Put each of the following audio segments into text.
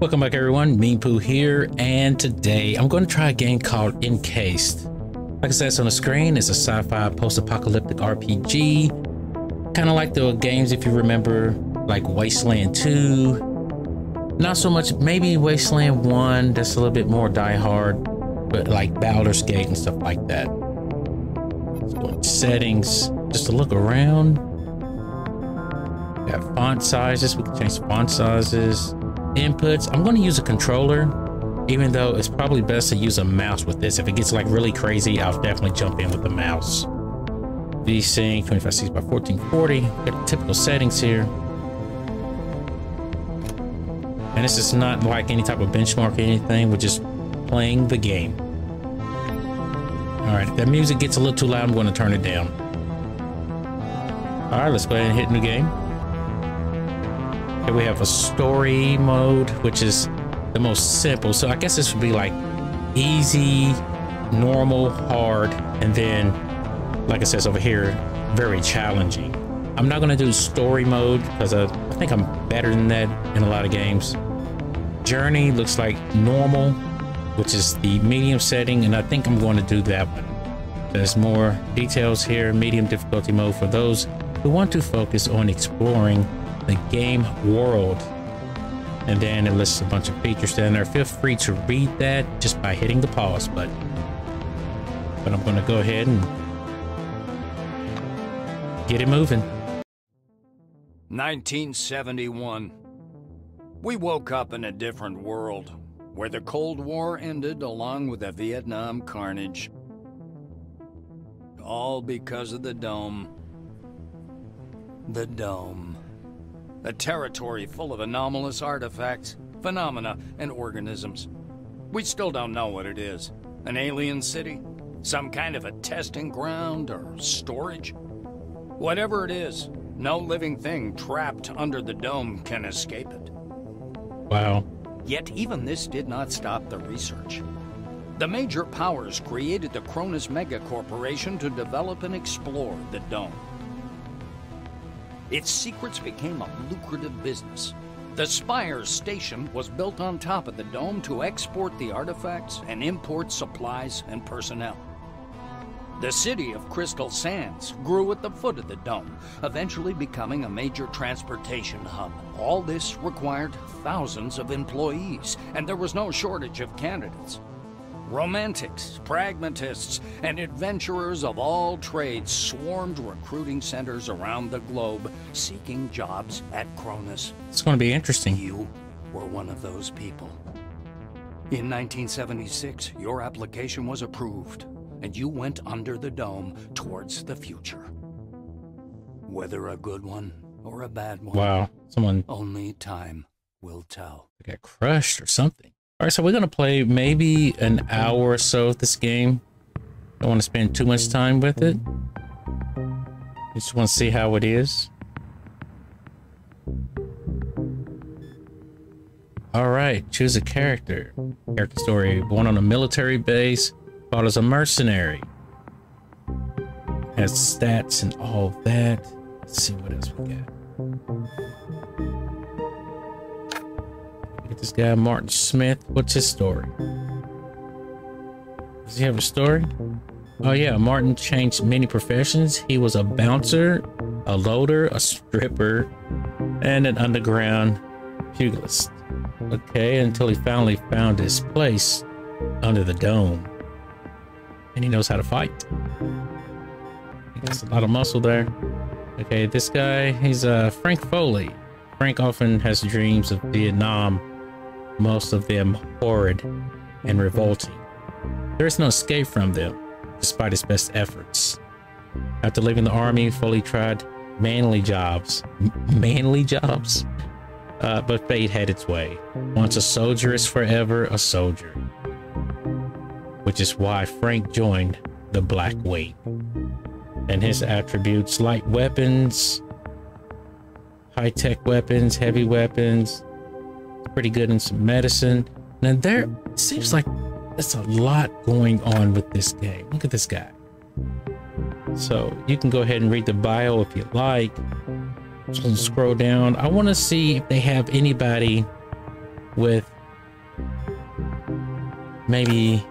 Welcome back everyone, Meanpooh here, and today I'm going to try a game called Encased. Like I said, it's on the screen. It's a sci-fi post-apocalyptic RPG. Kind of like the games, if you remember, like Wasteland 2. Not so much, maybe Wasteland 1, that's a little bit more die-hard, but like Baldur's Gate and stuff like that. Let's go into settings, just to look around. Got font sizes, we can change the font sizes. Inputs, I'm going to use a controller, even though it's probably best to use a mouse with this. If it gets like really crazy, I'll definitely jump in with the mouse. VSync 2560 by 1440. Got the typical settings here. And this is not like any type of benchmark or anything. We're just playing the game. All right, if that music gets a little too loud, I'm going to turn it down. All right, let's go ahead and hit new game. Here we have a story mode, which is the most simple. So I guess this would be like easy, normal, hard, and then, like it says over here, very challenging. I'm not going to do story mode because I think I'm better than that in a lot of games. Journey looks like normal, which is the medium setting, and I think I'm going to do that one. There's more details here. Medium difficulty mode for those who want to focus on exploring the game world, and then it lists a bunch of features down there. Feel free to read that just by hitting the pause button, but I'm going to go ahead and get it moving. 1971. We woke up in a different world where the Cold War ended along with the Vietnam carnage, all because of the dome. The dome. A territory full of anomalous artifacts, phenomena, and organisms. We still don't know what it is. An alien city? Some kind of a testing ground or storage? Whatever it is, no living thing trapped under the dome can escape it. Wow. Yet even this did not stop the research. The major powers created the Cronus Megacorporation to develop and explore the dome. Its secrets became a lucrative business. The Spire station was built on top of the dome to export the artifacts and import supplies and personnel. The city of Crystal Sands grew at the foot of the dome, eventually becoming a major transportation hub. All this required thousands of employees, and there was no shortage of candidates. Romantics, pragmatists, and adventurers of all trades swarmed recruiting centers around the globe, seeking jobs at Cronus. It's going to be interesting. You were one of those people. In 1976, your application was approved, and you went under the dome towards the future. Whether a good one or a bad one, Wow, someone only time will tell. got crushed or something. All right, so we're gonna play maybe an hour or so of this game. Don't want to spend too much time with it. Just want to see how it is. All right, choose a character. Character story: born on a military base, fought as a mercenary. Has stats and all that. Let's see what else we got. This guy, Martin Smith, what's his story? Does he have a story? Oh yeah, Martin changed many professions. He was a bouncer, a loader, a stripper, and an underground pugilist. Okay, until he finally found his place under the dome. And he knows how to fight. He got a lot of muscle there. Okay, this guy, he's Frank Foley. Frank often has dreams of Vietnam, most of them horrid and revolting. There is no escape from them, despite his best efforts. After leaving the army, Foley tried manly jobs. But fate had its way. Once a soldier is forever a soldier. Which is why Frank joined the Black Wing. And his attributes: light weapons, high-tech weapons, heavy weapons, pretty good in some medicine. Now there seems like there's a lot going on with this game. Look at this guy. So you can go ahead and read the bio if you like. Just scroll down. I want to see if they have anybody with maybe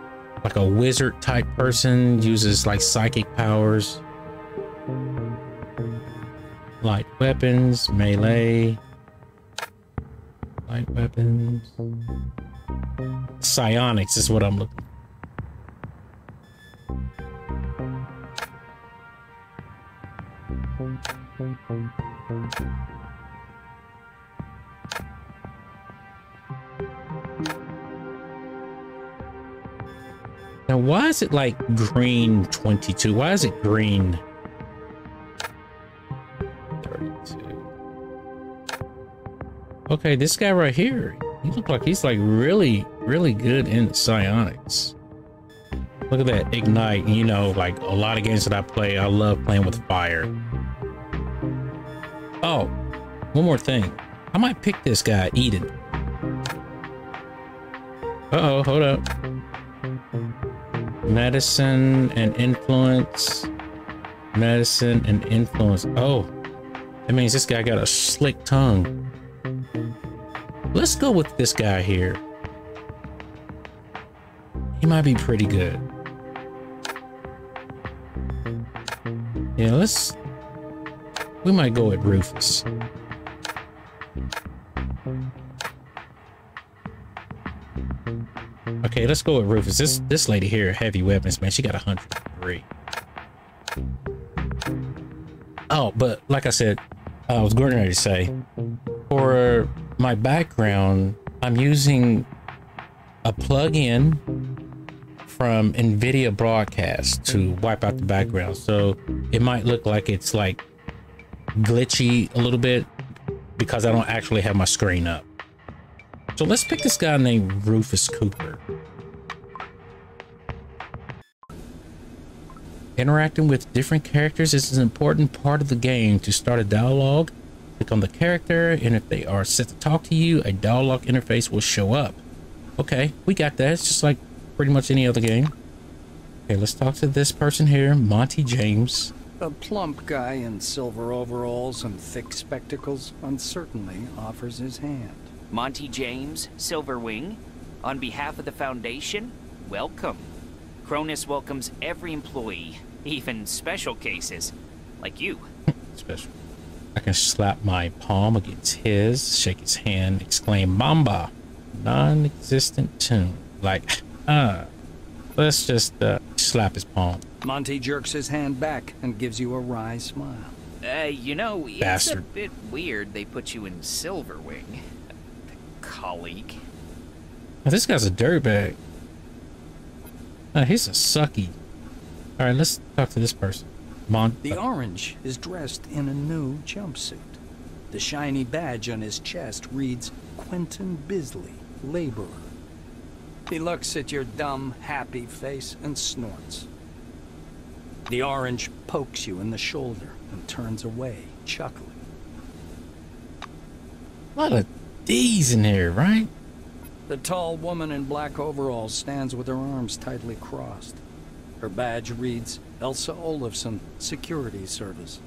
like a wizard type person, uses like psychic powers, light weapons, melee, light weapons, psionics is what I'm looking for. Now, why is it like green 22? Why is it green 32? Okay, this guy right here, he looks like he's like really good in psionics. Look at that, ignite. You know, like a lot of games that I play, I love playing with fire. Oh, one more thing. I might pick this guy, Eden. Uh-oh, hold up. Medicine and influence. Medicine and influence. Oh, that means this guy got a slick tongue. Let's go with this guy here. He might be pretty good. Yeah, we might go with Rufus. Okay, let's go with Rufus. This lady here, heavy weapons, man, she got 103. Oh, but like I said, I was going to say, for my background, I'm using a plug-in from NVIDIA Broadcast to wipe out the background. So it might look like it's like glitchy a little bit because I don't actually have my screen up. So let's pick this guy named Rufus Cooper. Interacting with different characters is an important part of the game. To start a dialogue, click on the character, and if they are set to talk to you, a dialogue interface will show up. Okay, we got that. It's just like pretty much any other game. Okay, let's talk to this person here, Monty James. A plump guy in silver overalls and thick spectacles uncertainly offers his hand. Monty James, Silverwing. On behalf of the Foundation, welcome. Cronus welcomes every employee, even special cases, like you. Special. I can slap my palm against his, shake his hand, exclaim Mamba. Non-existent tune. Like, let's just slap his palm. Monty jerks his hand back and gives you a wry smile. You know, it's Bastard. a bit weird they put you in Silverwing. Colleague. Oh, this guy's a dirtbag. He's a sucky. All right, let's talk to this person. The orange is dressed in a new jumpsuit. The shiny badge on his chest reads Quentin Bisley, laborer. He looks at your dumb, happy face and snorts. The orange pokes you in the shoulder and turns away, chuckling. A lot of D's in here, right? The tall woman in black overalls stands with her arms tightly crossed. Her badge reads Elsa Olafson, Security Service.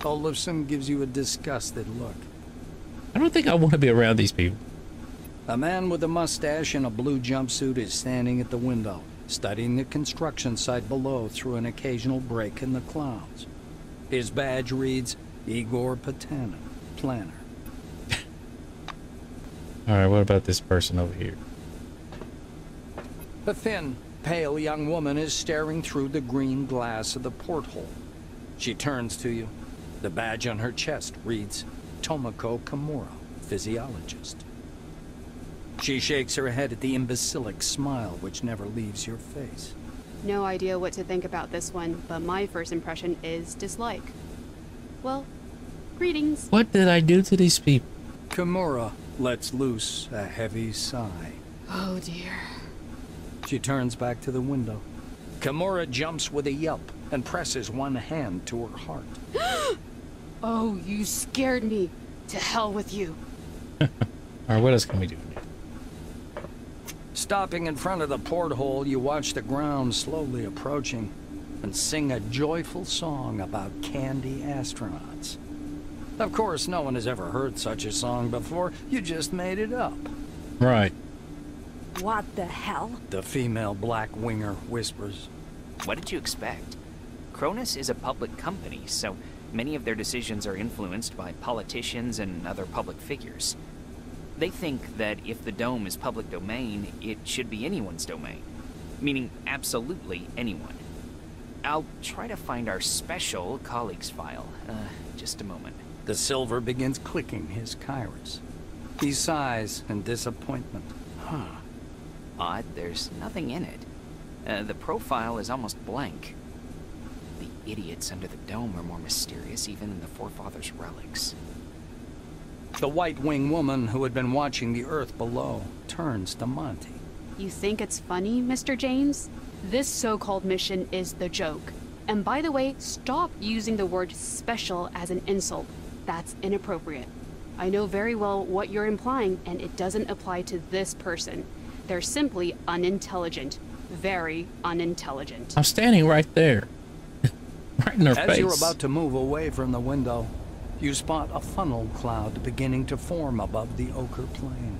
Olafson gives you a disgusted look. I don't think I want to be around these people. A man with a mustache and a blue jumpsuit is standing at the window, studying the construction site below through an occasional break in the clouds. His badge reads Igor Patanin, planner. All right, what about this person over here? A thin, pale young woman is staring through the green glass of the porthole. She turns to you. The badge on her chest reads Tomoko Kimura, physiologist. She shakes her head at the imbecilic smile which never leaves your face. No idea what to think about this one, but my first impression is dislike. Well, greetings. What did I do to these people? Kimura lets loose a heavy sigh. Oh dear. She turns back to the window. Kimura jumps with a yelp and presses one hand to her heart. Oh, you scared me. To hell with you. All right, what else can we do? Stopping in front of the porthole, you watch the ground slowly approaching and sing a joyful song about candy astronauts. Of course, no one has ever heard such a song before. You just made it up. Right. What the hell? The female black winger whispers. What did you expect? Cronus is a public company, so many of their decisions are influenced by politicians and other public figures. They think that if the dome is public domain, it should be anyone's domain. Meaning absolutely anyone. I'll try to find our special colleagues file. Just a moment. The silver begins clicking his kairos. He sighs in disappointment. Odd, there's nothing in it. The profile is almost blank. The idiots under the dome are more mysterious even than the forefathers' relics. The white-winged woman who had been watching the Earth below turns to Monty. You think it's funny, Mr. James? This so-called mission is the joke. And by the way, stop using the word special as an insult. That's inappropriate. I know very well what you're implying, and it doesn't apply to this person. They're simply unintelligent. Very unintelligent. I'm standing right there. Right in her face. As you're about to move away from the window, you spot a funnel cloud beginning to form above the ochre plain.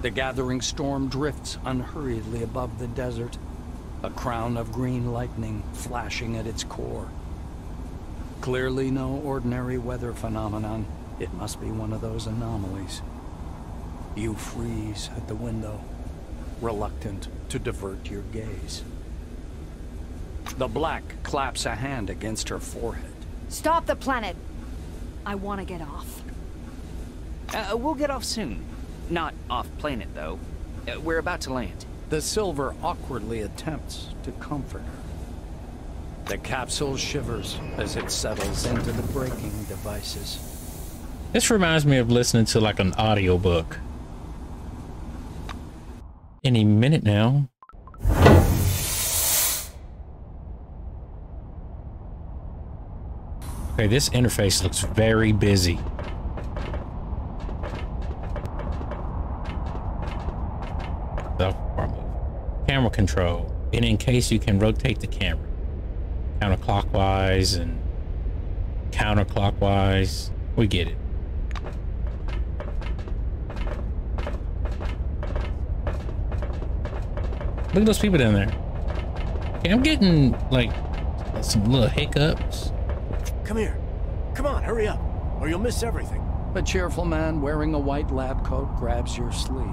The gathering storm drifts unhurriedly above the desert, a crown of green lightning flashing at its core. Clearly no ordinary weather phenomenon. It must be one of those anomalies. You freeze at the window, reluctant to divert your gaze. The black claps a hand against her forehead. Stop the planet! I want to get off. We'll get off soon. Not off planet, though. We're about to land. The silver awkwardly attempts to comfort her. The capsule shivers as it settles into the braking devices. This reminds me of listening to like an audiobook. Any minute now. Okay, this interface looks very busy. Camera control. And in case you can rotate the camera counterclockwise and counterclockwise. We get it. Look at those people down there. Okay, I'm getting like some little hiccups. Come here. Come on, hurry up, or you'll miss everything. A cheerful man wearing a white lab coat grabs your sleeve.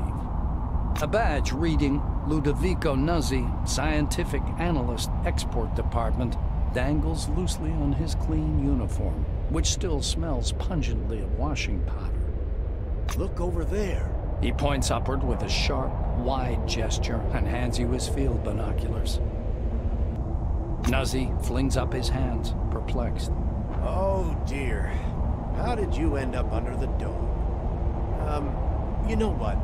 A badge reading Ludovico Nuzzi, Scientific Analyst, Export Department, dangles loosely on his clean uniform, which still smells pungently of washing powder. Look over there. He points upward with a sharp, wide gesture and hands you his field binoculars. Nuzzi flings up his hands, perplexed. Oh dear. How did you end up under the dome? You know what?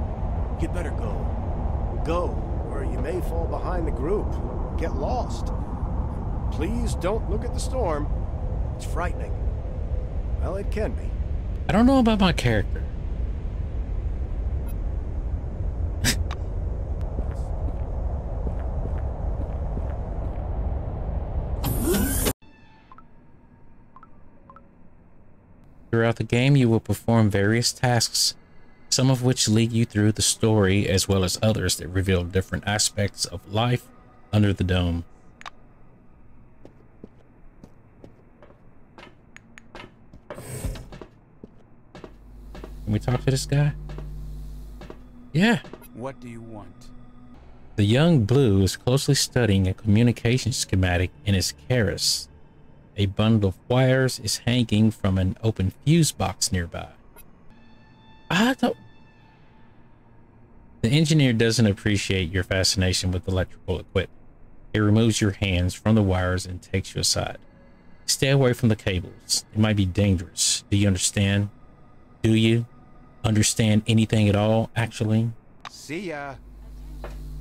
You'd better go. Go, or you may fall behind the group. Get lost. Please don't look at the storm. It's frightening. Well, it can be. I don't know about my character. Throughout the game, you will perform various tasks, some of which lead you through the story, as well as others that reveal different aspects of life under the dome. Can we talk to this guy? Yeah. What do you want? The young blue is closely studying a communication schematic in his keras. A bundle of wires is hanging from an open fuse box nearby. The engineer doesn't appreciate your fascination with electrical equipment. He removes your hands from the wires and takes you aside. Stay away from the cables. It might be dangerous. Do you understand? Do you understand anything at all, actually? See ya.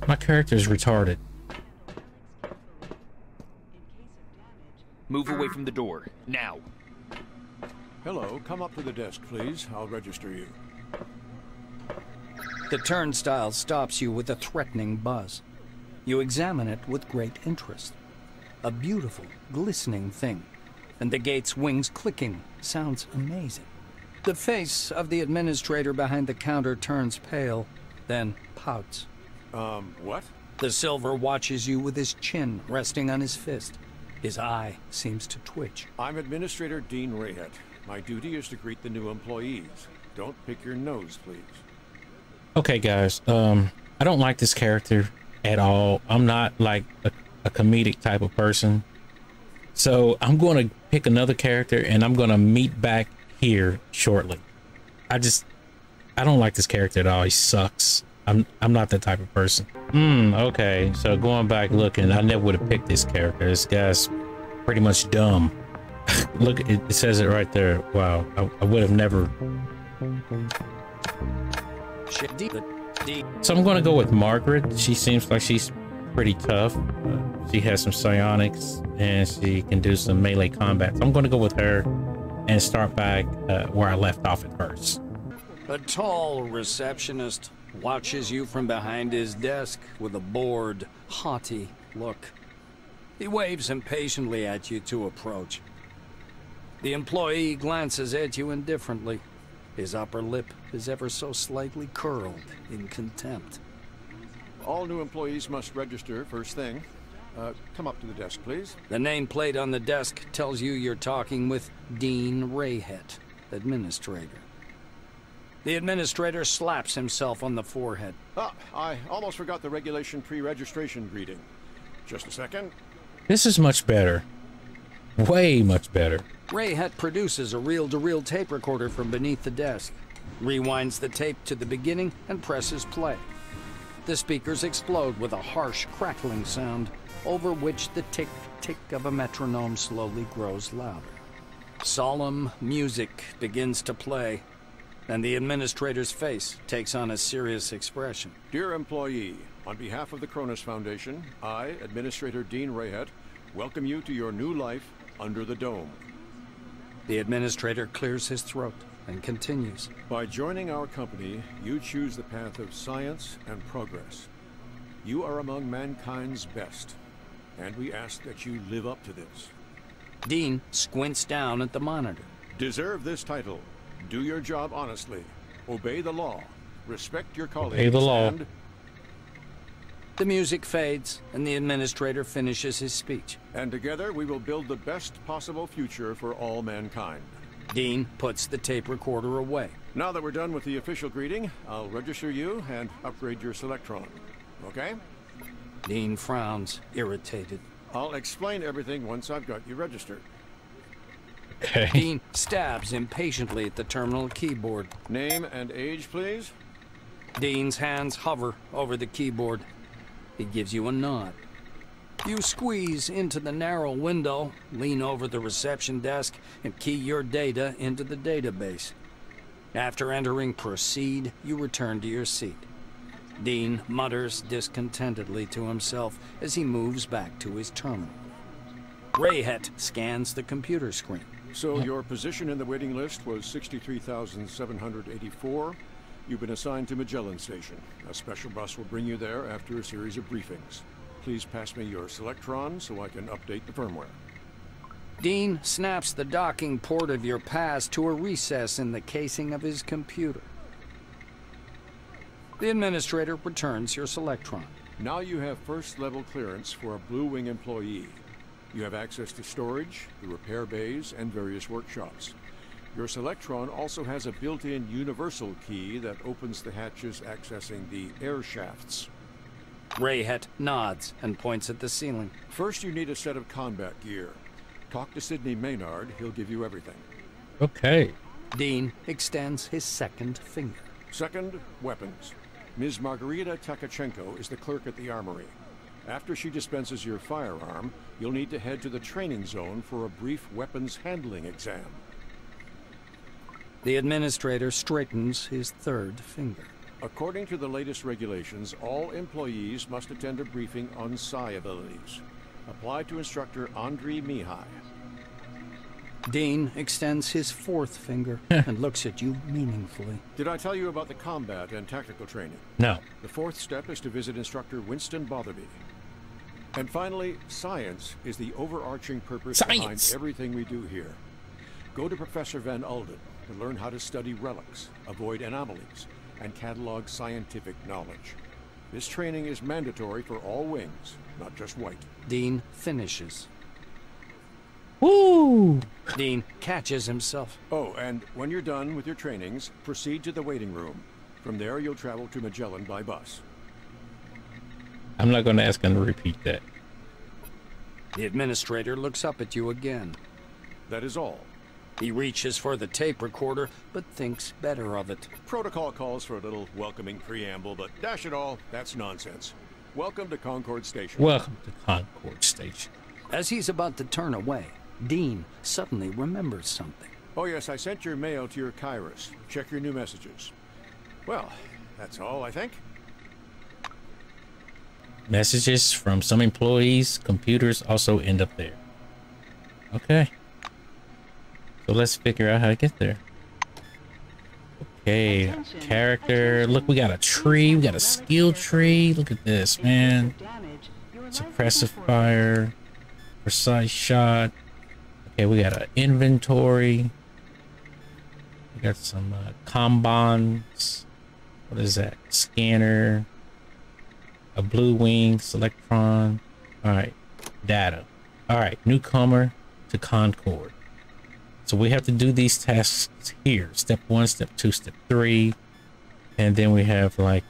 My character is retarded. Move away from the door, now. Hello, come up to the desk, please. I'll register you. The turnstile stops you with a threatening buzz. You examine it with great interest. A beautiful, glistening thing, and the gate's wings clicking. Sounds amazing. The face of the administrator behind the counter turns pale, then pouts. What? The Silver watches you with his chin resting on his fist. His eye seems to twitch. I'm Administrator Dean Rayhet. My duty is to greet the new employees. Don't pick your nose, please. Okay, guys. I don't like this character at all. I'm not like a comedic type of person. So I'm going to pick another character and I'm going to meet back here shortly. I don't like this character at all. He sucks. I'm not that type of person. Okay. So going back looking, I never would have picked this character. This guy's pretty much dumb. Look, it says it right there. Wow. I would have never. So I'm going to go with Margaret. She seems like she's pretty tough. She has some psionics and she can do some melee combat. So I'm going to go with her and start back where I left off at first. A tall receptionist watches you from behind his desk with a bored, haughty look. He waves impatiently at you to approach. The employee glances at you indifferently. His upper lip is ever so slightly curled in contempt. All new employees must register first thing. Come up to the desk, please. The nameplate on the desk tells you you're talking with Dean Rayhet, Administrator. The Administrator slaps himself on the forehead. Ah, I almost forgot the regulation pre-registration greeting. Just a second. This is much better. Way much better. Rayhet produces a reel-to-reel tape recorder from beneath the desk, rewinds the tape to the beginning, and presses play. The speakers explode with a harsh, crackling sound, over which the tick-tick of a metronome slowly grows louder. Solemn music begins to play, and the Administrator's face takes on a serious expression. Dear employee, on behalf of the Cronus Foundation, I, Administrator Dean Rayhet, welcome you to your new life under the dome. The Administrator clears his throat and continues. By joining our company, you choose the path of science and progress. You are among mankind's best, and we ask that you live up to this. Dean squints down at the monitor. Deserve this title. Do your job honestly. Obey the law. Respect your colleagues. Obey the law. And The music fades, and the Administrator finishes his speech. And together we will build the best possible future for all mankind. Dean puts the tape recorder away. Now that we're done with the official greeting, I'll register you and upgrade your Selectron. Okay? Dean frowns, irritated. I'll explain everything once I've got you registered. Okay. Dean stabs impatiently at the terminal keyboard. Name and age, please. Dean's hands hover over the keyboard. He gives you a nod. You squeeze into the narrow window, lean over the reception desk, and key your data into the database. After entering Proceed, you return to your seat. Dean mutters discontentedly to himself as he moves back to his terminal. Rayhet scans the computer screen. So your position in the waiting list was 63,784. You've been assigned to Magellan Station. A special bus will bring you there after a series of briefings. Please pass me your Selectron so I can update the firmware. Dean snaps the docking port of your pass to a recess in the casing of his computer. The Administrator returns your Selectron. Now you have first-level clearance for a Blue Wing employee. You have access to storage, the repair bays, and various workshops. Your Selectron also has a built-in universal key that opens the hatches accessing the air shafts. Rayhet nods and points at the ceiling. First, you need a set of combat gear. Talk to Sidney Maynard, he'll give you everything. Okay. Dean extends his second finger. Second, weapons. Ms. Margarita Takachenko is the clerk at the armory. After she dispenses your firearm, you'll need to head to the training zone for a brief weapons handling exam. The Administrator straightens his third finger. According to the latest regulations, all employees must attend a briefing on psi abilities. Apply to Instructor Andriy Mihai. Dean extends his fourth finger and looks at you meaningfully. Did I tell you about the combat and tactical training? No. The fourth step is to visit Instructor Winston Botherby. And finally, science is the overarching purpose Science. behind everything we do here. Go to Professor Van Alden to learn how to study relics, avoid anomalies, and catalog scientific knowledge. This training is mandatory for all wings, not just White. Dean finishes. Woo! Dean catches himself. Oh, and when you're done with your trainings, proceed to the waiting room. From there, you'll travel to Magellan by bus. I'm not going to ask him to repeat that. The administrator looks up at you again. That is all. He reaches for the tape recorder, but thinks better of it. Protocol calls for a little welcoming preamble, but dash it all, that's nonsense. Welcome to Concord Station. Welcome to Concord Station. As he's about to turn away, Dean suddenly remembers something. Oh yes, I sent your mail to your Kairos. Check your new messages. Well, that's all, I think. Messages from some employees' computers also end up there. Okay. So let's figure out how to get there. Okay, character. Look, we got a tree. We got a skill tree. Look at this, man. Suppressive fire. Precise shot. Okay, we got an inventory. We got some combons. What is that? Scanner. A blue wing. Selectron. All right. Data. All right. Newcomer to Concord. So we have to do these tasks here. Step 1, step 2, step 3. And then we have like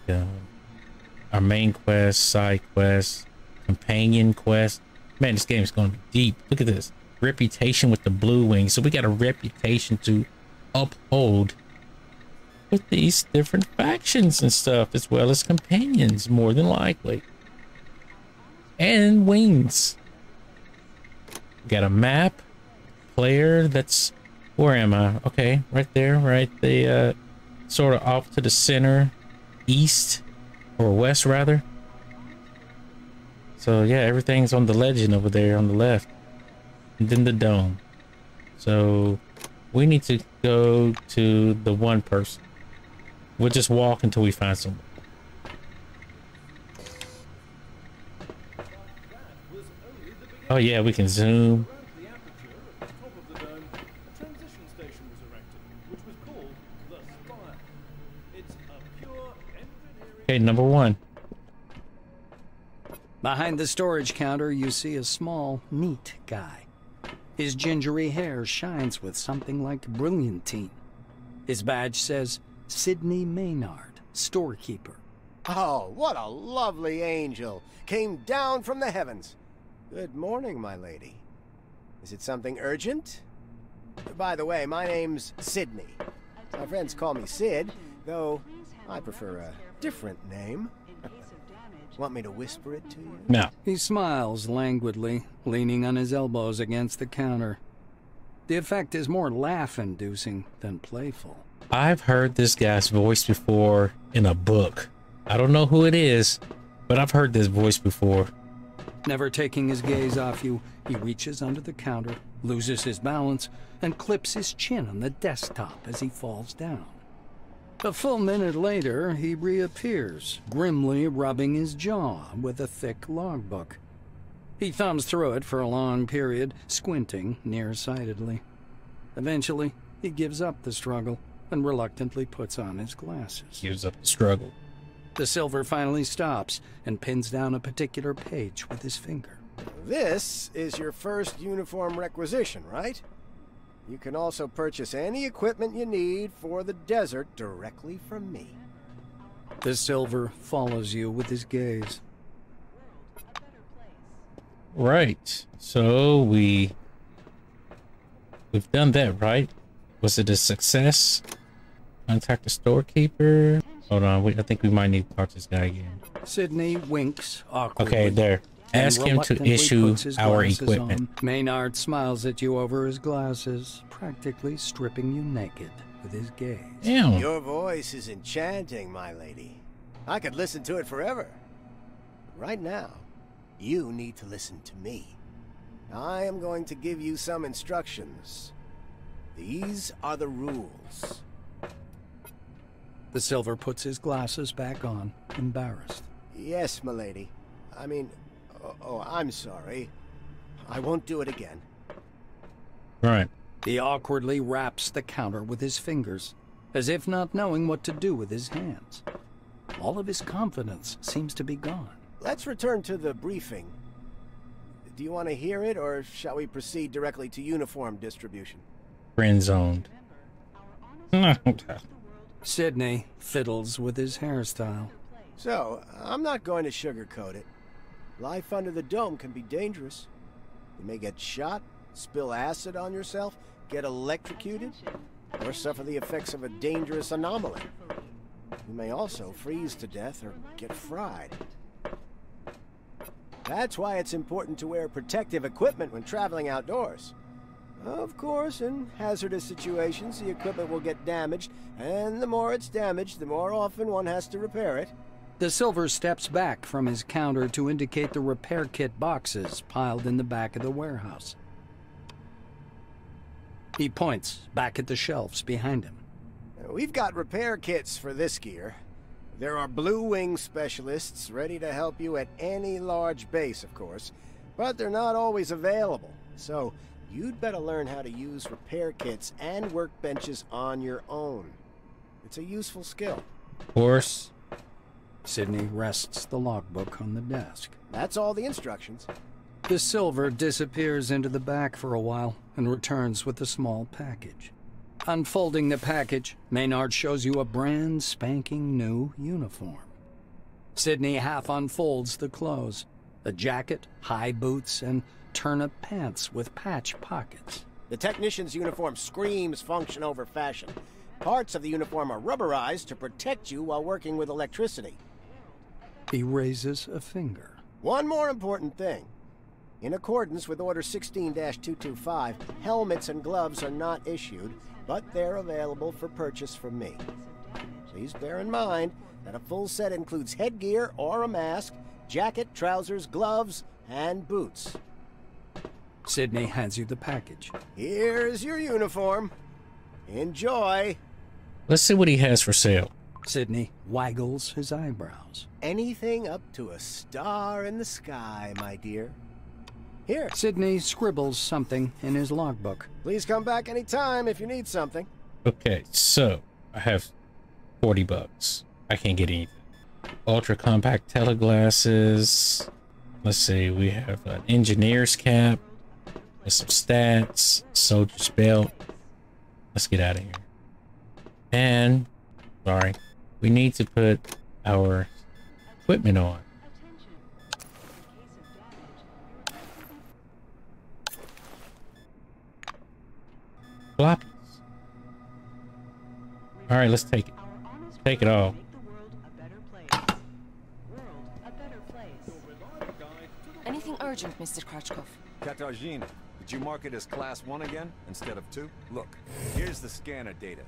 our main quest, side quest, companion quest. Man, this game is going to be deep. Look at this. Reputation with the blue wing. So we got a reputation to uphold with these different factions and stuff, as well as companions, more than likely. And wings. Got a map. Player, that's, where am I? Okay, right there, right? The sort of off to the center, east or west rather. So yeah, everything's on the legend over there on the left, and then the dome. So we need to go to the one person. We'll just walk until we find someone. Oh yeah, we can zoom. Okay, number 1. Behind the storage counter, you see a small, neat guy. His gingery hair shines with something like brilliantine. His badge says, Sidney Maynard, storekeeper. Oh, what a lovely angel. Came down from the heavens. Good morning, my lady. Is it something urgent? By the way, my name's Sidney. My friends call me Sid, though I prefer a different name. Want me to whisper it to you? No. He smiles languidly, leaning on his elbows against the counter. The effect is more laugh-inducing than playful. I've heard this guy's voice before in a book. I don't know who it is, but I've heard this voice before. Never taking his gaze off you, he reaches under the counter, loses his balance, and clips his chin on the desktop as he falls down. A full minute later, he reappears, grimly rubbing his jaw with a thick logbook. He thumbs through it for a long period, squinting nearsightedly. Eventually, he gives up the struggle and reluctantly puts on his glasses. Gives up the struggle. The silver finally stops and pins down a particular page with his finger. This is your first uniform requisition, right? You can also purchase any equipment you need for the desert directly from me. The silver follows you with his gaze. Right. So we've done that, right? Was it a success? Contact the storekeeper. Hold on, I think we might need to talk to this guy again. Sidney winks awkwardly. Okay, there. Ask him to issue our equipment. On. Maynard smiles at you over his glasses, practically stripping you naked with his gaze. Damn. Your voice is enchanting, my lady. I could listen to it forever. Right now, you need to listen to me. I am going to give you some instructions. These are the rules. The silver puts his glasses back on, embarrassed. Yes, milady. I mean, Oh, I'm sorry. I won't do it again. Right. He awkwardly wraps the counter with his fingers, as if not knowing what to do with his hands. All of his confidence seems to be gone. Let's return to the briefing. Do you want to hear it, or shall we proceed directly to uniform distribution? Friend zoned. Sidney fiddles with his hairstyle. So, I'm not going to sugarcoat it. Life under the dome can be dangerous. You may get shot, spill acid on yourself, get electrocuted, or suffer the effects of a dangerous anomaly. You may also freeze to death or get fried. That's why it's important to wear protective equipment when traveling outdoors. Of course, in hazardous situations, the equipment will get damaged, and the more it's damaged, the more often one has to repair it. The Silver steps back from his counter to indicate the repair kit boxes piled in the back of the warehouse. He points back at the shelves behind him. We've got repair kits for this gear. There are Blue Wing specialists ready to help you at any large base, of course, but they're not always available, so you'd better learn how to use repair kits and workbenches on your own. It's a useful skill. Of course. Sidney rests the logbook on the desk. That's all the instructions. The Silver disappears into the back for a while and returns with a small package. Unfolding the package, Maynard shows you a brand spanking new uniform. Sidney half unfolds the clothes. A jacket, high boots, and turnip pants with patch pockets. The technician's uniform screams function over fashion. Parts of the uniform are rubberized to protect you while working with electricity. He raises a finger. One more important thing. In accordance with Order 16-225, helmets and gloves are not issued, but they're available for purchase from me. Please bear in mind that a full set includes headgear or a mask, jacket, trousers, gloves, and boots. Sidney hands you the package. Here's your uniform. Enjoy. Let's see what he has for sale. Sidney waggles his eyebrows. Anything up to a star in the sky, my dear. Here. Sidney scribbles something in his logbook. Please come back anytime if you need something. Okay, so I have $40. I can't get anything. Ultra compact teleglasses. Let's see, we have an engineer's cap. There's some stats, soldier's belt. Let's get out of here. And, sorry, we need to put our equipment on. Floppies. All right, let's take it. Take it all. Anything urgent, Mr. Krachkov? Katarzyna, did you mark it as Class 1 again, instead of 2? Look, here's the scanner data.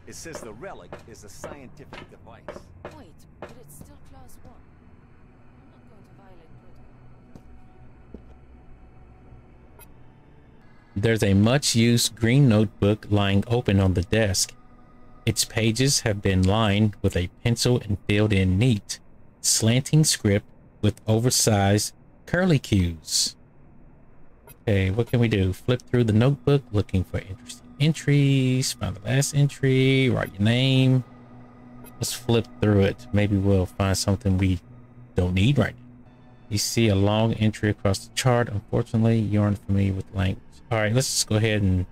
It says the relic is a scientific device. Wait, but it's still Class 1. I'm not going to violate protocol. There's a much-used green notebook lying open on the desk. Its pages have been lined with a pencil and filled in neat, slanting script with oversized curly cues. Okay, what can we do? Flip through the notebook looking for interesting entries. Find the last entry. Write your name. Let's flip through it. Maybe we'll find something we don't need right now. You see a long entry across the chart. Unfortunately, you aren't familiar with language. All right, let's just go ahead and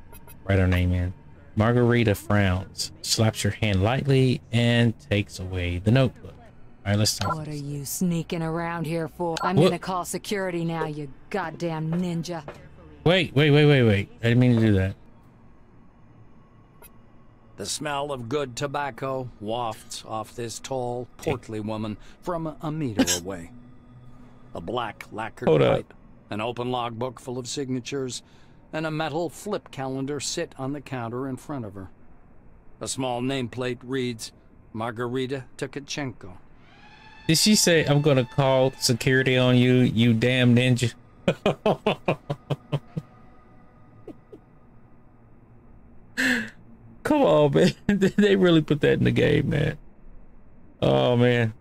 write our name in. Margarita frowns, slaps your hand lightly, and takes away the notebook. All right, let's start. What are you sneaking around here for? I'm gonna call security now, you goddamn ninja. Wait. I didn't mean to do that. The smell of good tobacco wafts off this tall, portly woman from a meter away. A black lacquered pipe, an open logbook full of signatures, and a metal flip calendar sit on the counter in front of her. A small nameplate reads, Margarita Tkachenko. Did she say, I'm gonna call security on you, you damn ninja? Come on, man. They really put that in the game, man. Oh, man.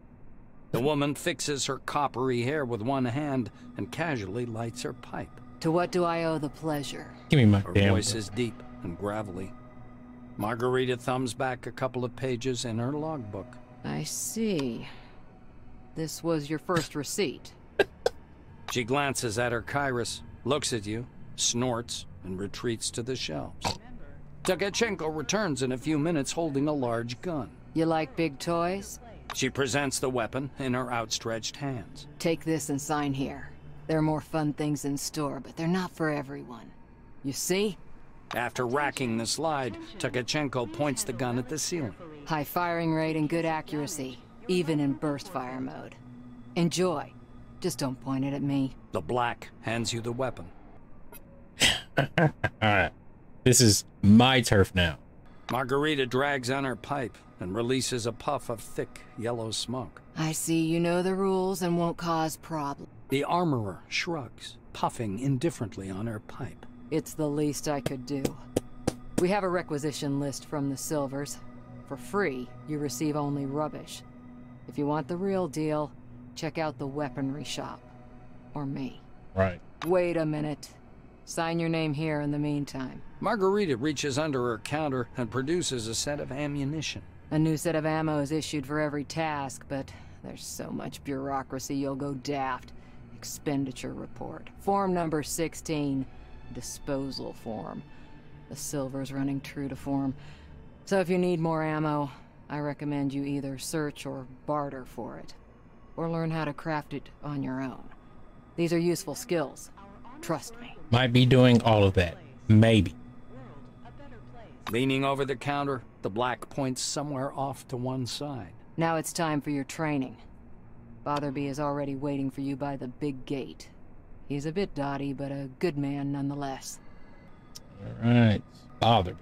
The woman fixes her coppery hair with one hand and casually lights her pipe. To what do I owe the pleasure? Give me my Her damn voice is deep and gravelly. Margarita thumbs back a couple of pages in her logbook. I see. This was your first receipt. She glances at her Kairos, looks at you, snorts, and retreats to the shelves. Tkachenko returns in a few minutes holding a large gun. You like big toys? She presents the weapon in her outstretched hands. Take this and sign here. There are more fun things in store, but they're not for everyone. You see? After racking the slide, Tkachenko points the gun at the ceiling. High firing rate and good accuracy, even in burst fire mode. Enjoy. Just don't point it at me. The black hands you the weapon. Alright. This is my turf now. Margarita drags on her pipe and releases a puff of thick yellow smoke. I see you know the rules and won't cause problems. The armorer shrugs, puffing indifferently on her pipe. It's the least I could do. We have a requisition list from the Silvers. For free, you receive only rubbish. If you want the real deal, check out the weaponry shop. Or me. Right. Wait a minute. Sign your name here in the meantime. Margarita reaches under her counter and produces a set of ammunition. A new set of ammo is issued for every task, but there's so much bureaucracy you'll go daft. Expenditure report. Form number 16. Disposal form. The Silver's running true to form. So if you need more ammo, I recommend you either search or barter for it. Or learn how to craft it on your own. These are useful skills. Trust me. Might be doing all of that. Maybe. Leaning over the counter, the black points somewhere off to one side. Now it's time for your training. Botherby is already waiting for you by the big gate. He's a bit dotty, but a good man nonetheless. Alright. Botherby.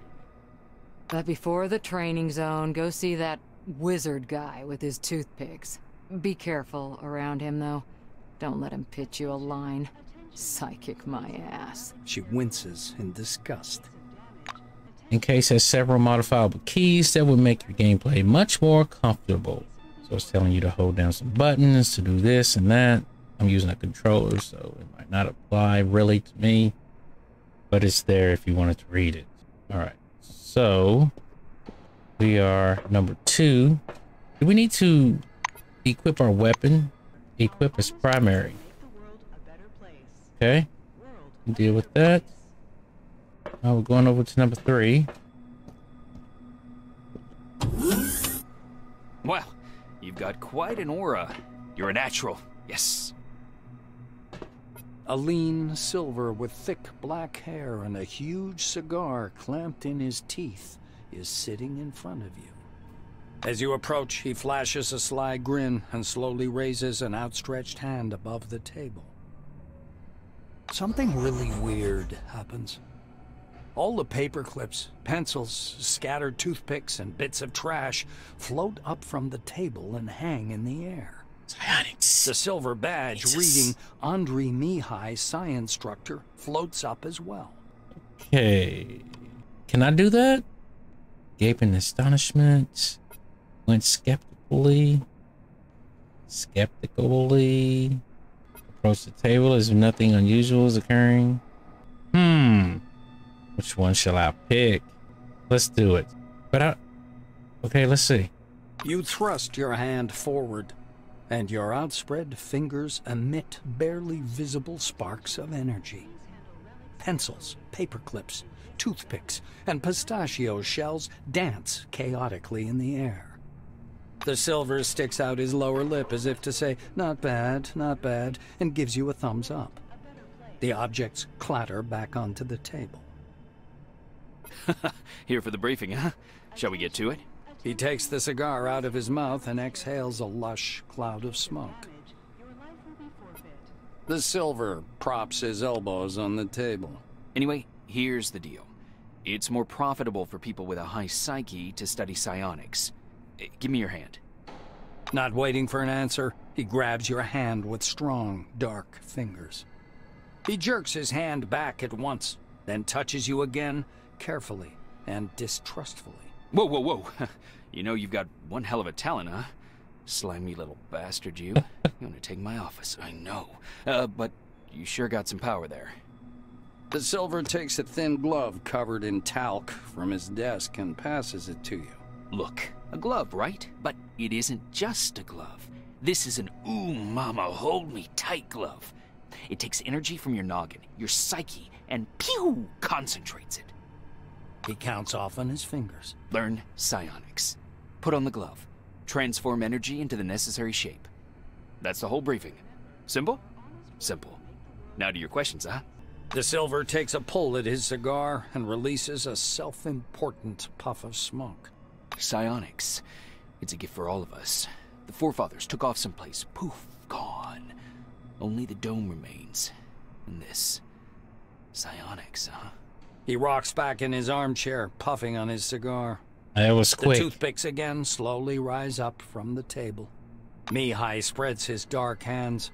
But before the training zone, go see that wizard guy with his toothpicks. Be careful around him, though. Don't let him pitch you a line. Psychic my ass. She winces in disgust. Encased has several modifiable keys that will make your gameplay much more comfortable. So it's telling you to hold down some buttons to do this and that. I'm using a controller, so it might not apply really to me. But it's there if you wanted to read it. Alright, so we are number 2. Do we need to equip our weapon? Equip as primary. Okay, deal with that. Now we're going over to number 3. Well, you've got quite an aura. You're a natural, yes. A lean Silver with thick black hair and a huge cigar clamped in his teeth is sitting in front of you. As you approach, he flashes a sly grin and slowly raises an outstretched hand above the table. Something really weird happens. All the paper clips, pencils, scattered toothpicks, and bits of trash float up from the table and hang in the air. Psionics. The silver badge reading Andrei Mihai, Sci Instructor, floats up as well. Okay. Can I do that? Gaping astonishment. Went skeptically. Approach the table as if nothing unusual is occurring. Which one shall I pick? Let's do it. Okay, let's see. You thrust your hand forward, and your outspread fingers emit barely visible sparks of energy. Pencils, paper clips, toothpicks, and pistachio shells dance chaotically in the air. The Silver sticks out his lower lip as if to say, not bad, and gives you a thumbs up. The objects clatter back onto the table. Here for the briefing, huh? Shall we get to it? He takes the cigar out of his mouth and exhales a lush cloud of smoke. The Silver props his elbows on the table. Anyway, here's the deal. It's more profitable for people with a high psyche to study psionics. Give me your hand. Not waiting for an answer, he grabs your hand with strong, dark fingers. He jerks his hand back at once, then touches you again, carefully and distrustfully. Whoa. You know you've got one hell of a talent, huh? Slimy little bastard, you. You want to take my office, I know. But you sure got some power there. The Silver takes a thin glove covered in talc from his desk and passes it to you. Look, a glove, right? But it isn't just a glove. This is an ooh mama hold me tight glove. It takes energy from your noggin, your psyche, and pew concentrates it. He counts off on his fingers. Learn psionics. Put on the glove. Transform energy into the necessary shape. That's the whole briefing. Simple? Simple. Now to your questions, huh? The Silver takes a pull at his cigar and releases a self-important puff of smoke. Psionics. It's a gift for all of us. The forefathers took off someplace. Poof, gone. Only the dome remains. And this. Psionics, huh? He rocks back in his armchair, puffing on his cigar. That was quick. The toothpicks again slowly rise up from the table. Mihai spreads his dark hands.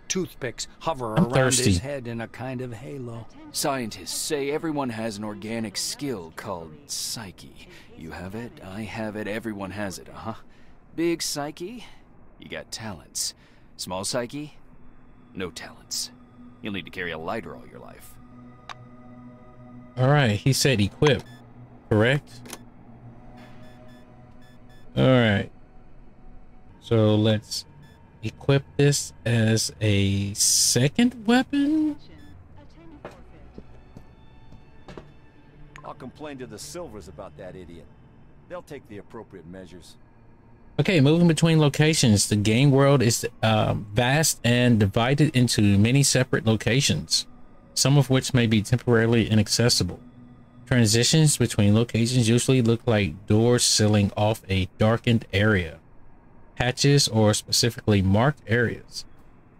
Toothpicks hover around his head in a kind of halo. Scientists say everyone has an organic skill called psyche. You have it, I have it, everyone has it, uh-huh. Big psyche, you got talents. Small psyche, no talents. You'll need to carry a lighter all your life. Alright, he said equip, correct? Alright. So let's equip this as a second weapon? I'll complain to the Silvers about that idiot. They'll take the appropriate measures. Okay, moving between locations. The game world is vast and divided into many separate locations, some of which may be temporarily inaccessible. Transitions between locations usually look like doors sealing off a darkened area, patches, or specifically marked areas.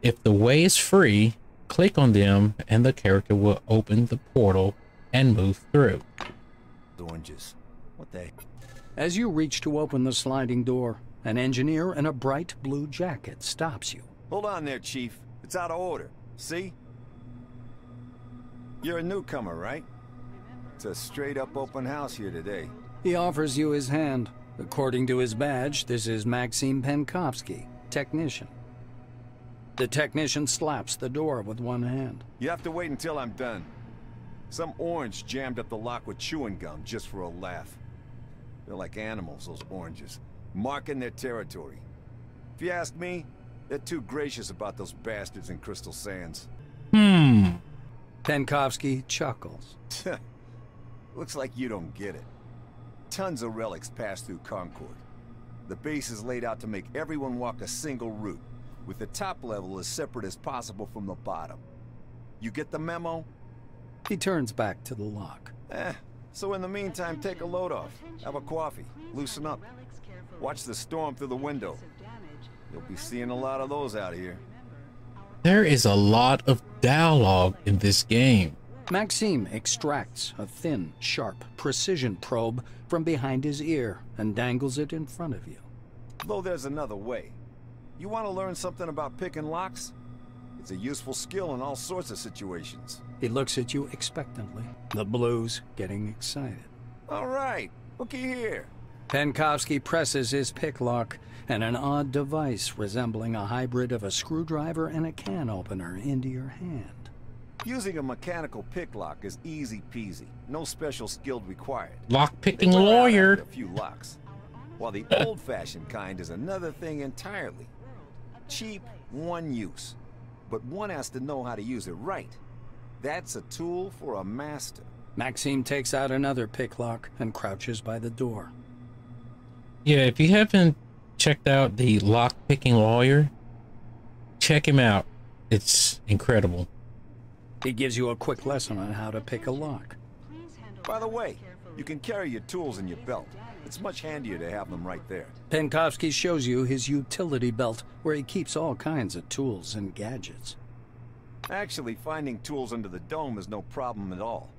If the way is free, click on them and the character will open the portal and move through. Oranges. What the heck? As you reach to open the sliding door, an engineer in a bright blue jacket stops you. Hold on there, Chief. It's out of order. See? You're a newcomer, right? It's a straight-up open house here today. He offers you his hand. According to his badge, this is Maxim Penkovsky, technician. The technician slaps the door with one hand. You have to wait until I'm done. Some orange jammed up the lock with chewing gum just for a laugh. They're like animals, those oranges, marking their territory. If you ask me, they're too gracious about those bastards in Crystal Sands. Penkovsky chuckles. Looks like you don't get it. Tons of relics pass through Concord. The base is laid out to make everyone walk a single route, with the top level as separate as possible from the bottom. You get the memo? He turns back to the lock. So in the meantime, take a load off. Have a coffee. Loosen up. Watch the storm through the window. You'll be seeing a lot of those out here. There is a lot of dialogue in this game. Maxime extracts a thin, sharp, precision probe from behind his ear and dangles it in front of you. Though there's another way. You want to learn something about picking locks? It's a useful skill in all sorts of situations. He looks at you expectantly, the blues getting excited. All right, looky here. Penkovsky presses his pick lock, and an odd device resembling a hybrid of a screwdriver and a can opener into your hand. Using a mechanical pick lock is easy peasy. No special skill required. Lock-picking lawyer. A few locks. While the old-fashioned kind is another thing entirely. Cheap, one use. But one has to know how to use it right. That's a tool for a master. Maxime takes out another pick lock and crouches by the door. Yeah, if you haven't checked out the lock-picking lawyer, check him out. It's incredible. He gives you a quick lesson on how to pick a lock. By the way, you can carry your tools in your belt. It's much handier to have them right there. Penkovsky shows you his utility belt, where he keeps all kinds of tools and gadgets. Actually, finding tools under the dome is no problem at all.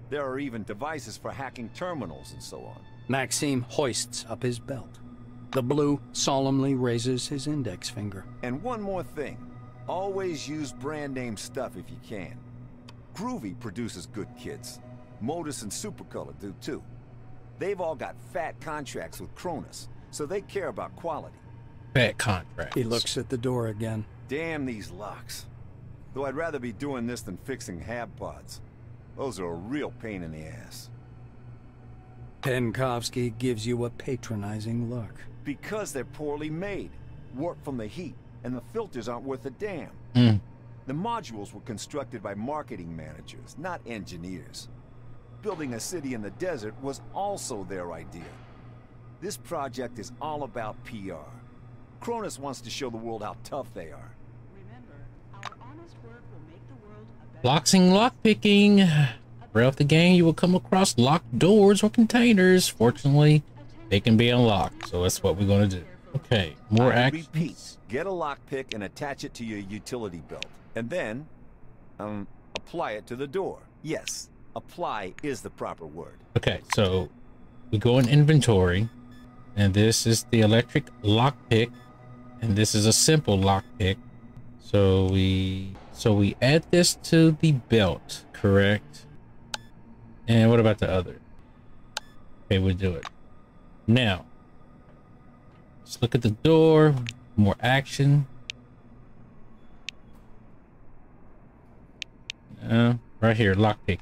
There are even devices for hacking terminals and so on. Maxime hoists up his belt. The blue solemnly raises his index finger. And one more thing. Always use brand name stuff if you can. Groovy produces good kits. Modus and Supercolor do too. They've all got fat contracts with Cronus, so they care about quality. bad contracts. He looks at the door again. Damn these locks. Though I'd rather be doing this than fixing hab pods. Those are a real pain in the ass. Penkovsky gives you a patronizing look. Because they're poorly made, warped from the heat, and the filters aren't worth a damn. The modules were constructed by marketing managers, not engineers. Building a city in the desert was also their idea. This project is all about PR. Cronus wants to show the world how tough they are. Boxing lockpicking. Throughout the game, you will come across locked doors or containers. Fortunately, they can be unlocked, so that's what we're going to do. Okay, more actions. Repeat. Get a lockpick and attach it to your utility belt. And then, apply it to the door. Yes, apply is the proper word. Okay, so we go in inventory, and this is the electric lockpick, and this is a simple lockpick. So we add this to the belt, correct? And what about the other? Okay, we'll do it. Now, let's look at the door. More action. Right here, lockpick.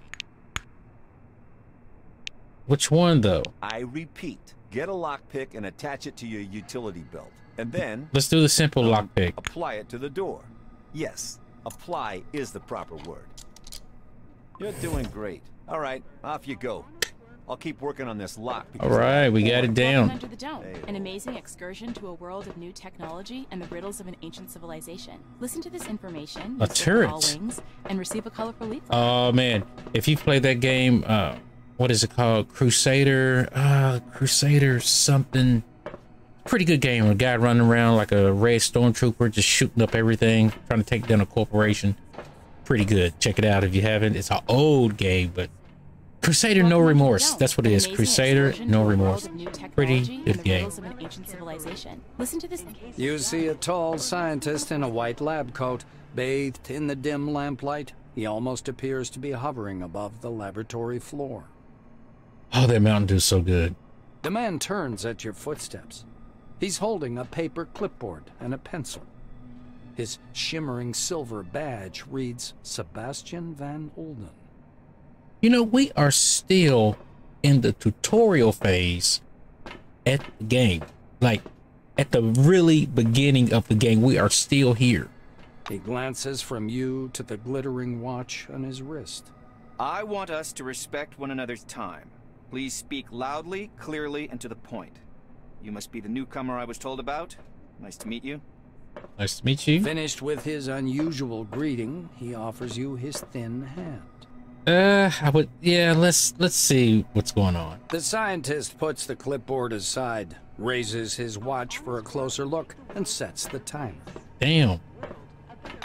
Which one, though? I repeat, get a lockpick and attach it to your utility belt. And then... let's do the simple lockpick. Apply it to the door. Yes, apply is the proper word. You're doing great. All right, off you go. I'll keep working on this lock. All right, we got it down. Under the Dome, an amazing excursion to a world of new technology and the riddles of an ancient civilization. Listen to this information. A turret. All wings and receive a colorful leaflet. Oh man, if you played that game, what is it called? Crusader something. Pretty good game. A guy running around like a red stormtrooper, just shooting up everything, trying to take down a corporation. Pretty good. Check it out if you haven't. It's an old game, but Crusader No Remorse. That's what it is. Crusader No Remorse. Pretty good game. Listen to this. You see a tall scientist in a white lab coat, bathed in the dim lamplight. He almost appears to be hovering above the laboratory floor. Oh, that Mountain Dew's so good. The man turns at your footsteps. He's holding a paper clipboard and a pencil. His shimmering silver badge reads Sebastian Van Olden. You know, we are still in the tutorial phase at the game. Like, at the really beginning of the game, we are still here. He glances from you to the glittering watch on his wrist. I want us to respect one another's time. Please speak loudly, clearly, and to the point. You must be the newcomer I was told about. Nice to meet you. Nice to meet you. Finished with his unusual greeting, he offers you his thin hand. Let's see what's going on. The scientist puts the clipboard aside, raises his watch for a closer look, and sets the timer. Damn.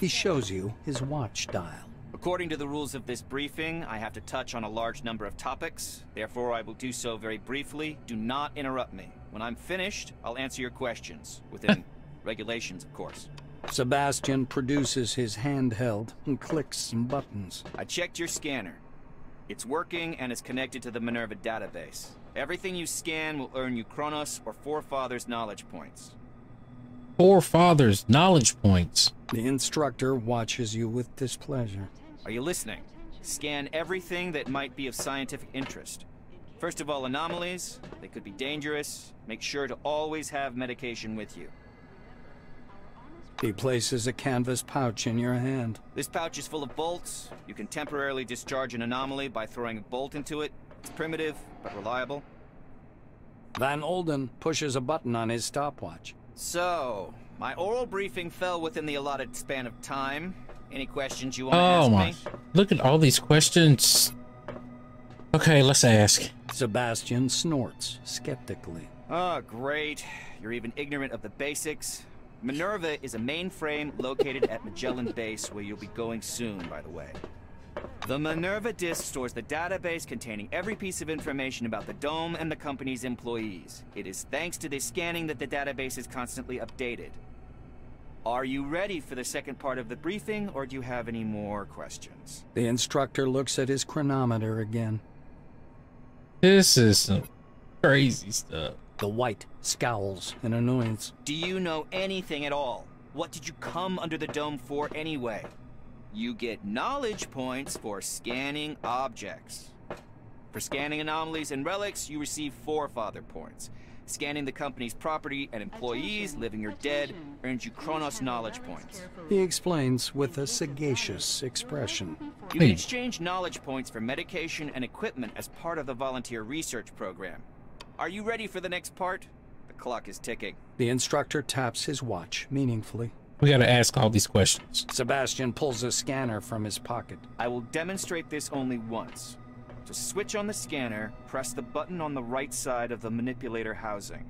He shows you his watch dial. According to the rules of this briefing, I have to touch on a large number of topics. Therefore, I will do so very briefly. Do not interrupt me. When I'm finished, I'll answer your questions. Within regulations, of course. Sebastian produces his handheld and clicks some buttons. I checked your scanner. It's working and is connected to the Minerva database. Everything you scan will earn you Kronos or Forefathers knowledge points. Forefathers knowledge points. The instructor watches you with displeasure. Are you listening? Scan everything that might be of scientific interest. First of all, anomalies. They could be dangerous. Make sure to always have medication with you. He places a canvas pouch in your hand. This pouch is full of bolts. You can temporarily discharge an anomaly by throwing a bolt into it. It's primitive, but reliable. Van Olden pushes a button on his stopwatch. So, my oral briefing fell within the allotted span of time. Any questions you want to ask me? Look at all these questions. Okay, let's ask. Sebastian snorts skeptically. Oh, great. You're even ignorant of the basics. Minerva is a mainframe located at Magellan Base, where you'll be going soon, by the way. The Minerva disk stores the database containing every piece of information about the Dome and the company's employees. It is thanks to this scanning that the database is constantly updated. Are you ready for the second part of the briefing, or do you have any more questions? The instructor looks at his chronometer again. This is some crazy stuff. The White scowls in annoyance. Do you know anything at all? What did you come under the dome for anyway? You get knowledge points for scanning objects. For scanning anomalies and relics, you receive Forefather points. Scanning the company's property and employees, living or dead, earns you Kronos knowledge points. He explains with a sagacious expression. You can exchange knowledge points for medication and equipment as part of the volunteer research program. Are you ready for the next part? The clock is ticking. The instructor taps his watch meaningfully. We gotta ask all these questions. Sebastian pulls a scanner from his pocket. I will demonstrate this only once. To switch on the scanner, press the button on the right side of the manipulator housing.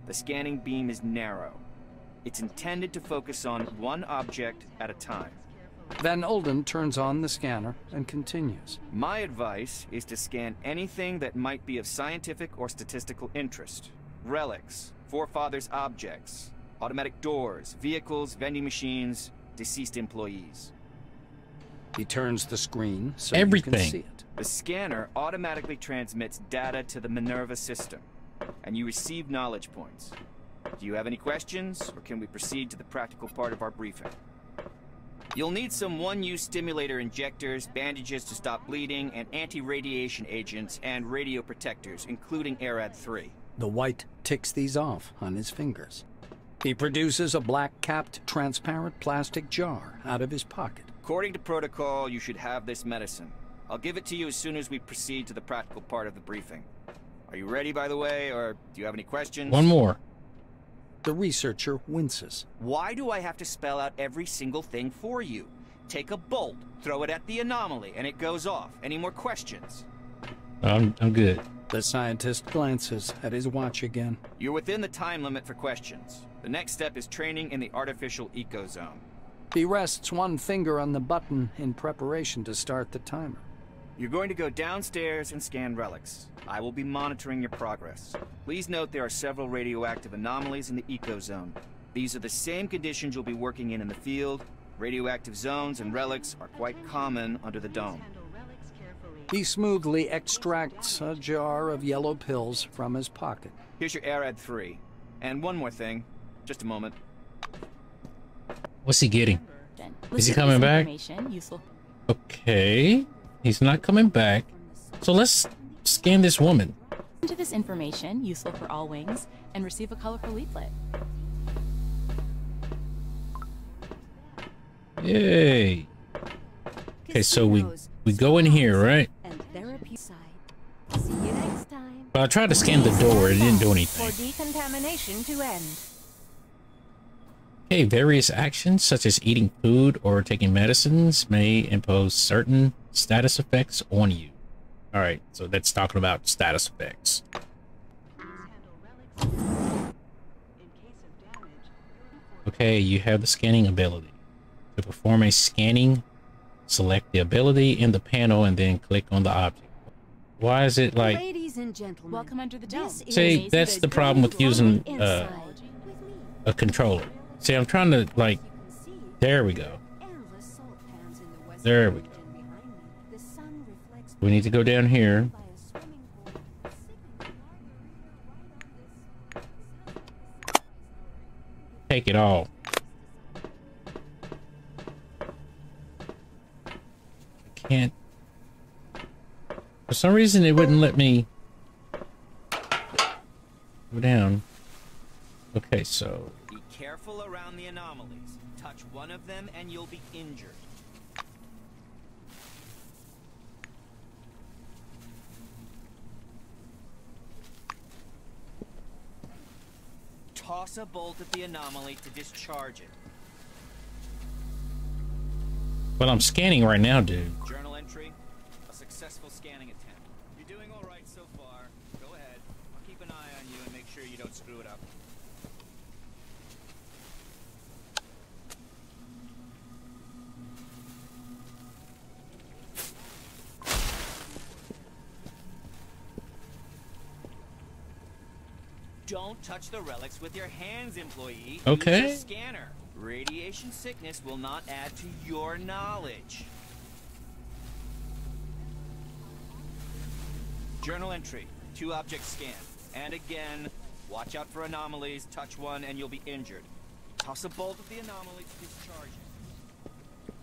The scanning beam is narrow. It's intended to focus on one object at a time. Van Olden turns on the scanner and continues. My advice is to scan anything that might be of scientific or statistical interest. Relics, Forefathers' objects, automatic doors, vehicles, vending machines, deceased employees. He turns the screen so Everything. you can see it. The scanner automatically transmits data to the Minerva system, and you receive knowledge points. Do you have any questions, or can we proceed to the practical part of our briefing? You'll need some one-use stimulator injectors, bandages to stop bleeding, and anti-radiation agents and radio protectors, including ARAD-3. The White ticks these off on his fingers. He produces a black-capped, transparent plastic jar out of his pocket. According to protocol, you should have this medicine. I'll give it to you as soon as we proceed to the practical part of the briefing. Are you ready, by the way, or do you have any questions? One more. The researcher winces. Why do I have to spell out every single thing for you? Take a bolt, throw it at the anomaly, and it goes off. Any more questions? I'm good. The scientist glances at his watch again. You're within the time limit for questions. The next step is training in the artificial ecozone. He rests one finger on the button in preparation to start the timer. You're going to go downstairs and scan relics. I will be monitoring your progress. Please note there are several radioactive anomalies in the ecozone. These are the same conditions you'll be working in the field. Radioactive zones and relics are quite common under the dome. He smoothly extracts a jar of yellow pills from his pocket. Here's your ARAD-3. And one more thing. Just a moment. What's he getting? Is he Listen to coming this back? information, useful. Okay. He's not coming back. So let's scan this woman. Listen to this information, useful for all wings, and receive a colorful leaflet. Yay. Okay, so we go in here, right? See you next time. Well, I tried to scan the door. It didn't do anything. For decontamination to end. Okay, various actions such as eating food or taking medicines may impose certain status effects on you. All right, so that's talking about status effects. Okay, you have the scanning ability. To perform a scanning, select the ability in the panel and then click on the object. Why is it like... Ladies and gentlemen, Welcome under the dome. See, that's the problem with using a controller. See, I'm trying to, like... There we go. There we go. We need to go down here. Take it all. I can't. For some reason, it wouldn't let me go down. Okay, so. Be careful around the anomalies. Touch one of them and you'll be injured. Toss a bolt at the anomaly to discharge it. Well, I'm scanning right now, dude. Journal entry, a successful scanning attempt. You're doing all right so far. Go ahead. I'll keep an eye on you and make sure you don't screw it up. Don't touch the relics with your hands, employee. Okay. Use your scanner. Radiation sickness will not add to your knowledge. Journal entry. 2 objects scanned. And again, Watch out for anomalies. Touch one and you'll be injured. Toss a bolt at the anomaly to discharge it.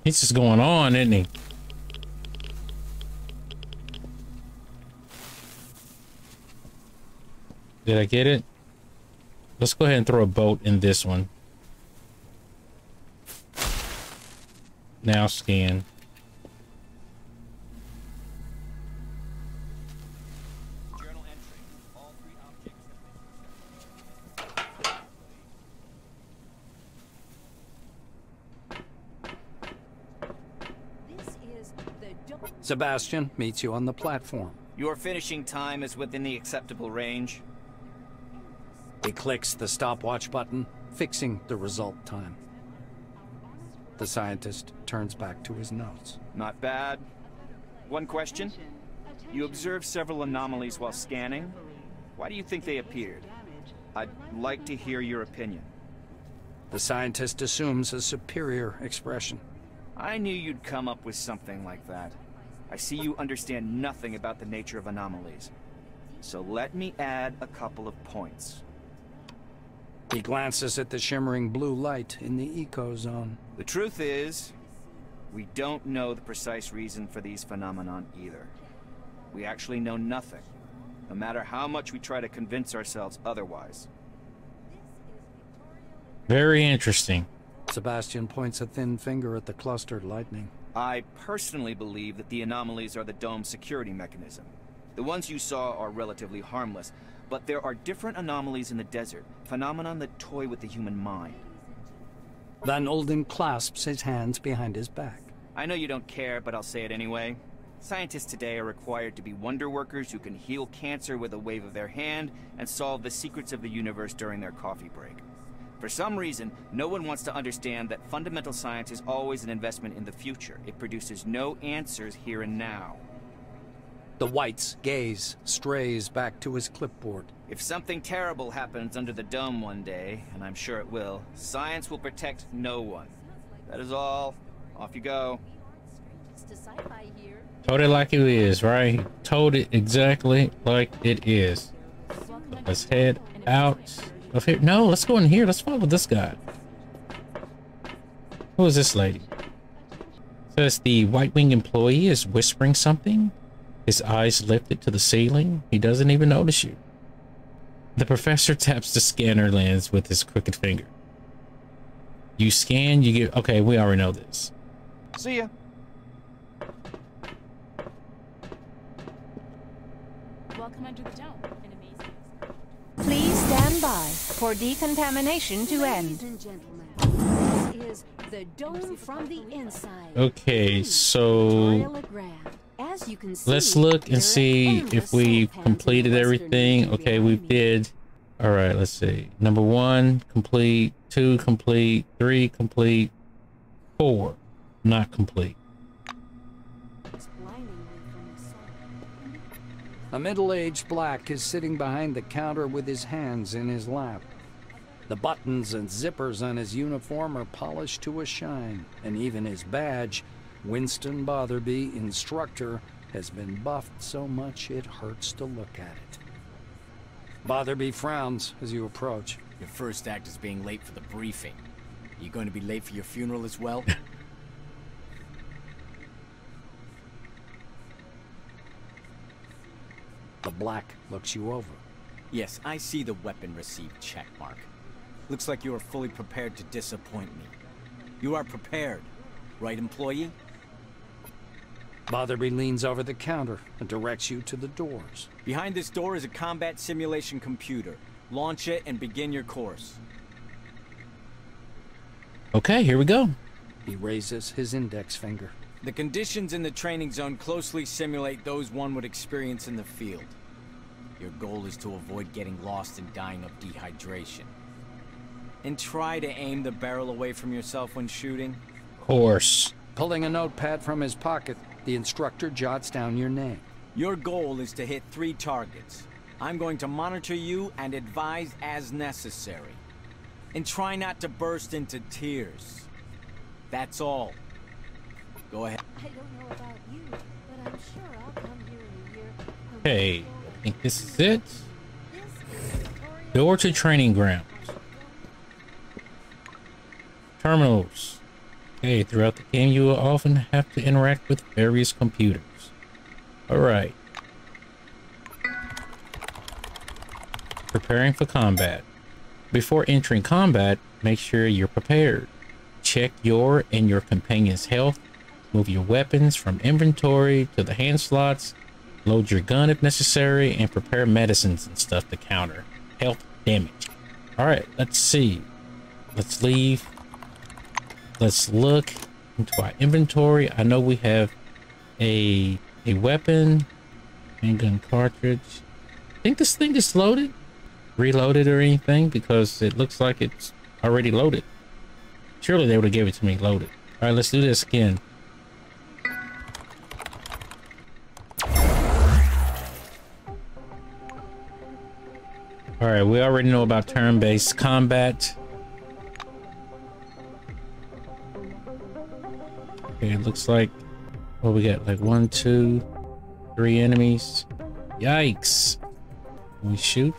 He's just going on, isn't he? Did I get it? Let's go ahead and throw a bolt in this one. Now scan. Journal entry. All 3 objects have been. Sebastian meets you on the platform. Your finishing time is within the acceptable range. He clicks the stopwatch button, fixing the result time. The scientist turns back to his notes. Not bad. One question. You observed several anomalies while scanning. Why do you think they appeared? I'd like to hear your opinion. The scientist assumes a superior expression. I knew you'd come up with something like that. I see you understand nothing about the nature of anomalies. So let me add a couple of points. He glances at the shimmering blue light in the eco zone. The truth is, we don't know the precise reason for these phenomenon either. We actually know nothing, no matter how much we try to convince ourselves otherwise. Very interesting. Sebastian points a thin finger at the clustered lightning. I personally believe that the anomalies are the dome's security mechanism. The ones you saw are relatively harmless, but there are different anomalies in the desert, phenomenon that toy with the human mind. Van Olden clasps his hands behind his back. I know you don't care, but I'll say it anyway. Scientists today are required to be wonder workers who can heal cancer with a wave of their hand and solve the secrets of the universe during their coffee break. For some reason, no one wants to understand that fundamental science is always an investment in the future. It produces no answers here and now. The White's gaze strays back to his clipboard. If something terrible happens under the dome one day, and I'm sure it will, science will protect no one. That is all. Off you go. Told it like it is, right? Told it exactly like it is. Let's head out of here. No, let's go in here. Let's follow this guy. Who is this lady? Says the White Wing employee is whispering something. His eyes lifted to the ceiling. He doesn't even notice you. The professor taps the scanner lens with his crooked finger. You scan, you get... Okay, we already know this. See ya. Welcome under the dome. An amazing. Please stand by for decontamination to end. Ladies and gentlemen, this is the dome from the inside. Okay, so... As you can see, let's look and see if we've completed everything. Okay, we did. All right, let's see. Number 1, complete. 2, complete. 3, complete. 4, not complete. A middle-aged black is sitting behind the counter with his hands in his lap. The buttons and zippers on his uniform are polished to a shine, and even his badge, Winston Botherby, instructor, has been buffed so much it hurts to look at it. Botherby frowns as you approach. Your first act is being late for the briefing. Are you going to be late for your funeral as well? The black looks you over. Yes, I see the weapon received checkmark. Looks like you are fully prepared to disappoint me. You are prepared, right, employee? Botherby leans over the counter and directs you to the doors. Behind this door is a combat simulation computer. Launch it and begin your course. Okay, here we go. He raises his index finger. The conditions in the training zone closely simulate those one would experience in the field. Your goal is to avoid getting lost and dying of dehydration. And try to aim the barrel away from yourself when shooting. Of course. Pulling a notepad from his pocket, the instructor jots down your name. Your goal is to hit 3 targets. I'm going to monitor you and advise as necessary. And try not to burst into tears. That's all. Go ahead. I don't know about you, but I'm sure I'll come here in a year. Okay, I think this is it. This is Door to training grounds. Terminals. Okay, throughout the game you will often have to interact with various computers. Alright. Preparing for combat. Before entering combat, make sure you're prepared. Check your and your companion's health. Move your weapons from inventory to the hand slots. Load your gun if necessary, and prepare medicines and stuff to counter health damage. Alright, let's see. Let's leave. Let's look into our inventory. I know we have a weapon, handgun cartridge. I think this thing is loaded, reloaded or anything, because it looks like it's already loaded. Surely they would have gave it to me loaded. All right, let's do this again. All right, we already know about turn-based combat. Okay, it looks like, what we got, like 1, 2, 3 enemies. Yikes. Can we shoot?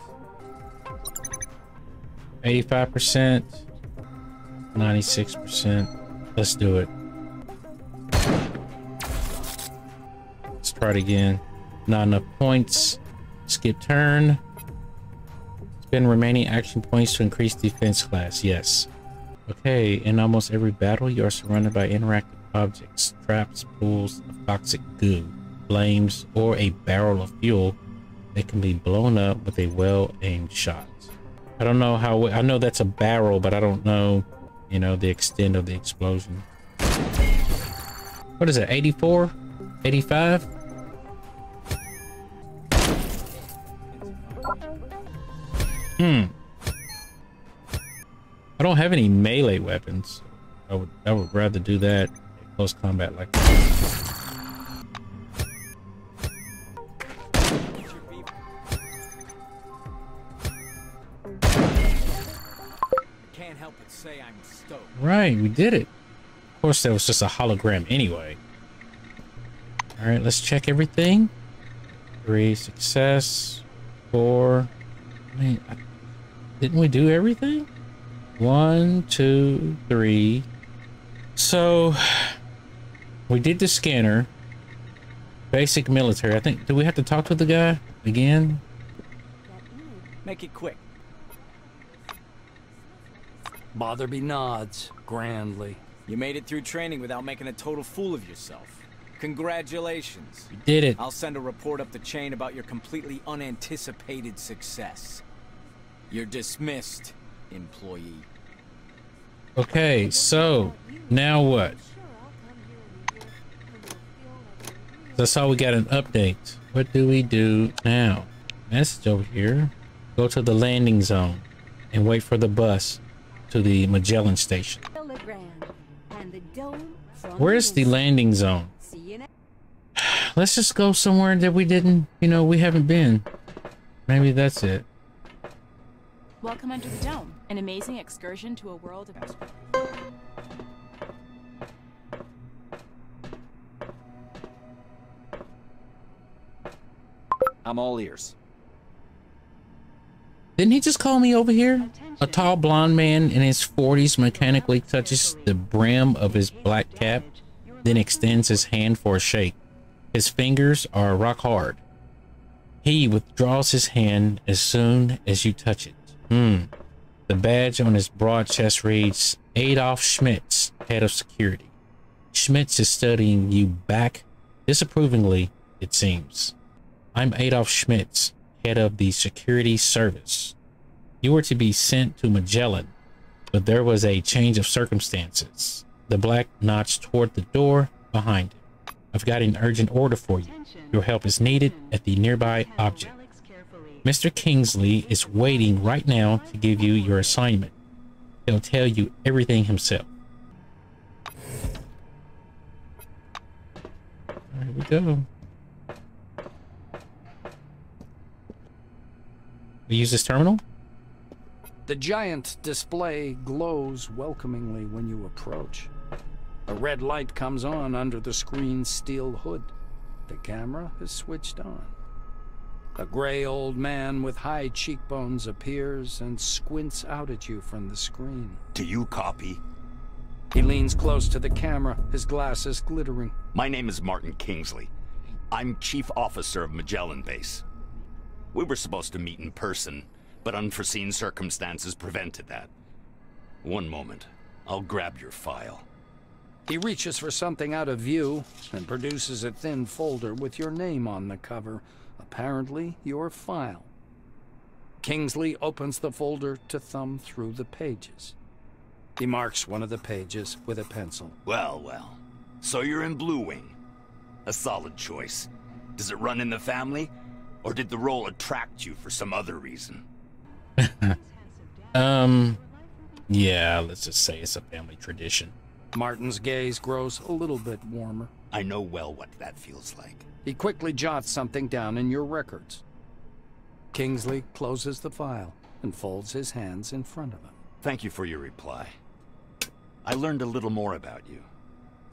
85%, 96%. Let's do it. Let's try it again. Not enough points. Skip turn. Spend remaining action points to increase defense class. Yes. Okay, in almost every battle, you are surrounded by interactive objects, traps, pools of toxic goo, flames, or a barrel of fuel that can be blown up with a well-aimed shot. I don't know how, I know that's a barrel, but I don't know, you know, the extent of the explosion. What is it, 84? 85? I don't have any melee weapons. I would rather do that in close combat like this. Can't help but say I'm stoked. Right, we did it. Of course, that was just a hologram anyway. All right, let's check everything. 3 success. 4. I mean, didn't we do everything? 1, 2, 3. So we did the scanner. Basic military. I think, do we have to talk to the guy again? Make it quick. Botherby nods grandly. You made it through training without making a total fool of yourself. Congratulations. You did it. I'll send a report up the chain about your completely unanticipated success. You're dismissed, employee. Okay, so now what? That's how we got an update. What do we do now? Message over here. Go to the landing zone and wait for the bus to the Magellan station. Where's the landing zone? Let's just go somewhere that we didn't, you know, we haven't been. Maybe that's it. Welcome under the dome, an amazing excursion to a world of... I'm all ears. Didn't he just call me over here? A tall blonde man in his 40s mechanically touches the brim of his black cap, then extends his hand for a shake. His fingers are rock hard. He withdraws his hand as soon as you touch it. The badge on his broad chest reads, Adolf Schmitz, head of security. Schmitz is studying you back disapprovingly, it seems. I'm Adolf Schmitz, head of the security service. You were to be sent to Magellan, but there was a change of circumstances. The black nods toward the door behind him. I've got an urgent order for you. Your help is needed at the nearby object. Mr. Kingsley is waiting right now to give you your assignment. He'll tell you everything himself. There we go. We use this terminal? The giant display glows welcomingly when you approach. A red light comes on under the screen's steel hood. The camera is switched on. A gray old man with high cheekbones appears and squints out at you from the screen. Do you copy? He leans close to the camera, his glasses glittering. My name is Martin Kingsley. I'm Chief Officer of Magellan Base. We were supposed to meet in person, but unforeseen circumstances prevented that. One moment. I'll grab your file. He reaches for something out of view and produces a thin folder with your name on the cover. Apparently, your file. Kingsley opens the folder to thumb through the pages. He marks one of the pages with a pencil. Well, well. So you're in Blue Wing. A solid choice. Does it run in the family? Or did the role attract you for some other reason? Yeah, let's just say it's a family tradition. Martin's gaze grows a little bit warmer. I know well what that feels like. He quickly jots something down in your records. Kingsley closes the file and folds his hands in front of him. Thank you for your reply. I learned a little more about you.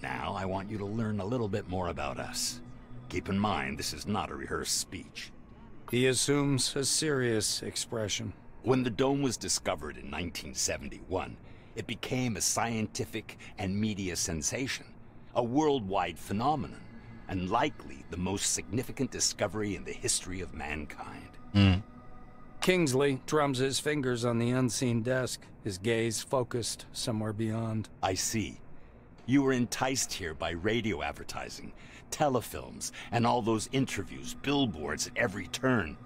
Now I want you to learn a little bit more about us. Keep in mind, this is not a rehearsed speech. He assumes a serious expression. When the dome was discovered in 1971, it became a scientific and media sensation, a worldwide phenomenon, and likely the most significant discovery in the history of mankind. Kingsley drums his fingers on the unseen desk, his gaze focused somewhere beyond. I see. You were enticed here by radio advertising, telefilms, and all those interviews, billboards at every turn.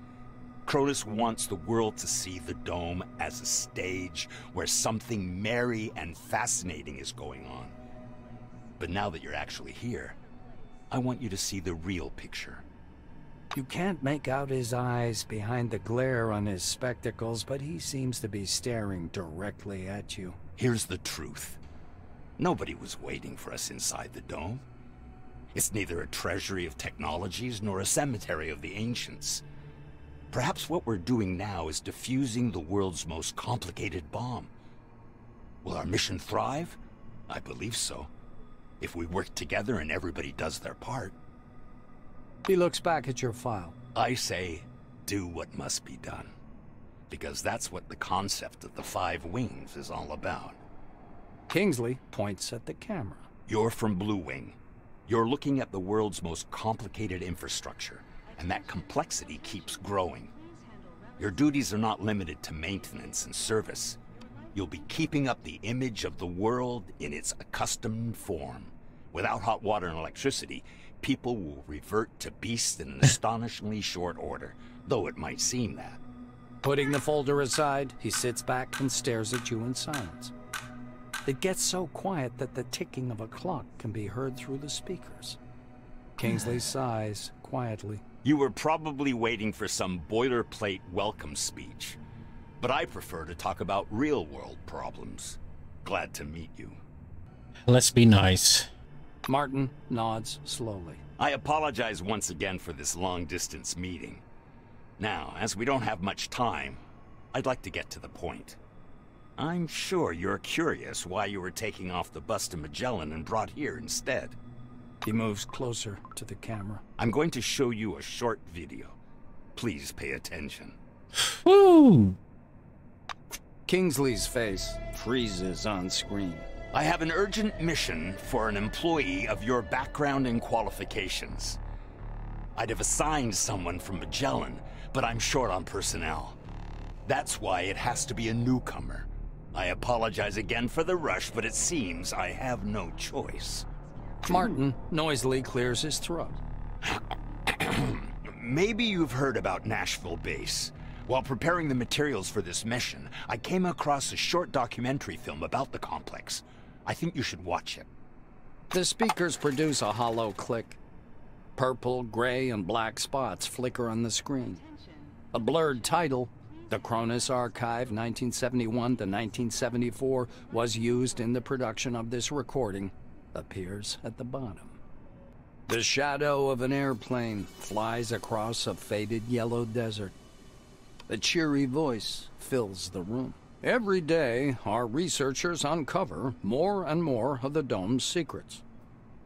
Cronus wants the world to see the dome as a stage where something merry and fascinating is going on. But now that you're actually here, I want you to see the real picture. You can't make out his eyes behind the glare on his spectacles, but he seems to be staring directly at you. Here's the truth. Nobody was waiting for us inside the dome. It's neither a treasury of technologies nor a cemetery of the ancients. Perhaps what we're doing now is defusing the world's most complicated bomb. Will our mission thrive? I believe so. If we work together and everybody does their part. He looks back at your file. I say, do what must be done. Because that's what the concept of the 5 wings is all about. Kingsley points at the camera. You're from Blue Wing. You're looking at the world's most complicated infrastructure, and that complexity keeps growing. Your duties are not limited to maintenance and service. You'll be keeping up the image of the world in its accustomed form. Without hot water and electricity, people will revert to beasts in an astonishingly short order, though it might seem that. Putting the folder aside, he sits back and stares at you in silence. It gets so quiet that the ticking of a clock can be heard through the speakers. Kingsley sighs quietly. You were probably waiting for some boilerplate welcome speech, but I prefer to talk about real-world problems. Glad to meet you. Let's be nice. Martin nods slowly. I apologize once again for this long-distance meeting. Now, as we don't have much time, I'd like to get to the point. I'm sure you're curious why you were taking off the bus to Magellan and brought here instead. He moves closer to the camera. I'm going to show you a short video. Please pay attention. Woo! Kingsley's face freezes on screen. I have an urgent mission for an employee of your background and qualifications. I'd have assigned someone from Magellan, but I'm short on personnel. That's why it has to be a newcomer. I apologize again for the rush, but it seems I have no choice. Martin noisily clears his throat. Maybe you've heard about Nashville Base. While preparing the materials for this mission, I came across a short documentary film about the complex. I think you should watch it. The speakers produce a hollow click. Purple, gray, and black spots flicker on the screen. A blurred title, The Cronus Archive 1971 to 1974, was used in the production of this recording, appears at the bottom. The shadow of an airplane flies across a faded yellow desert. A cheery voice fills the room. Every day, our researchers uncover more and more of the dome's secrets.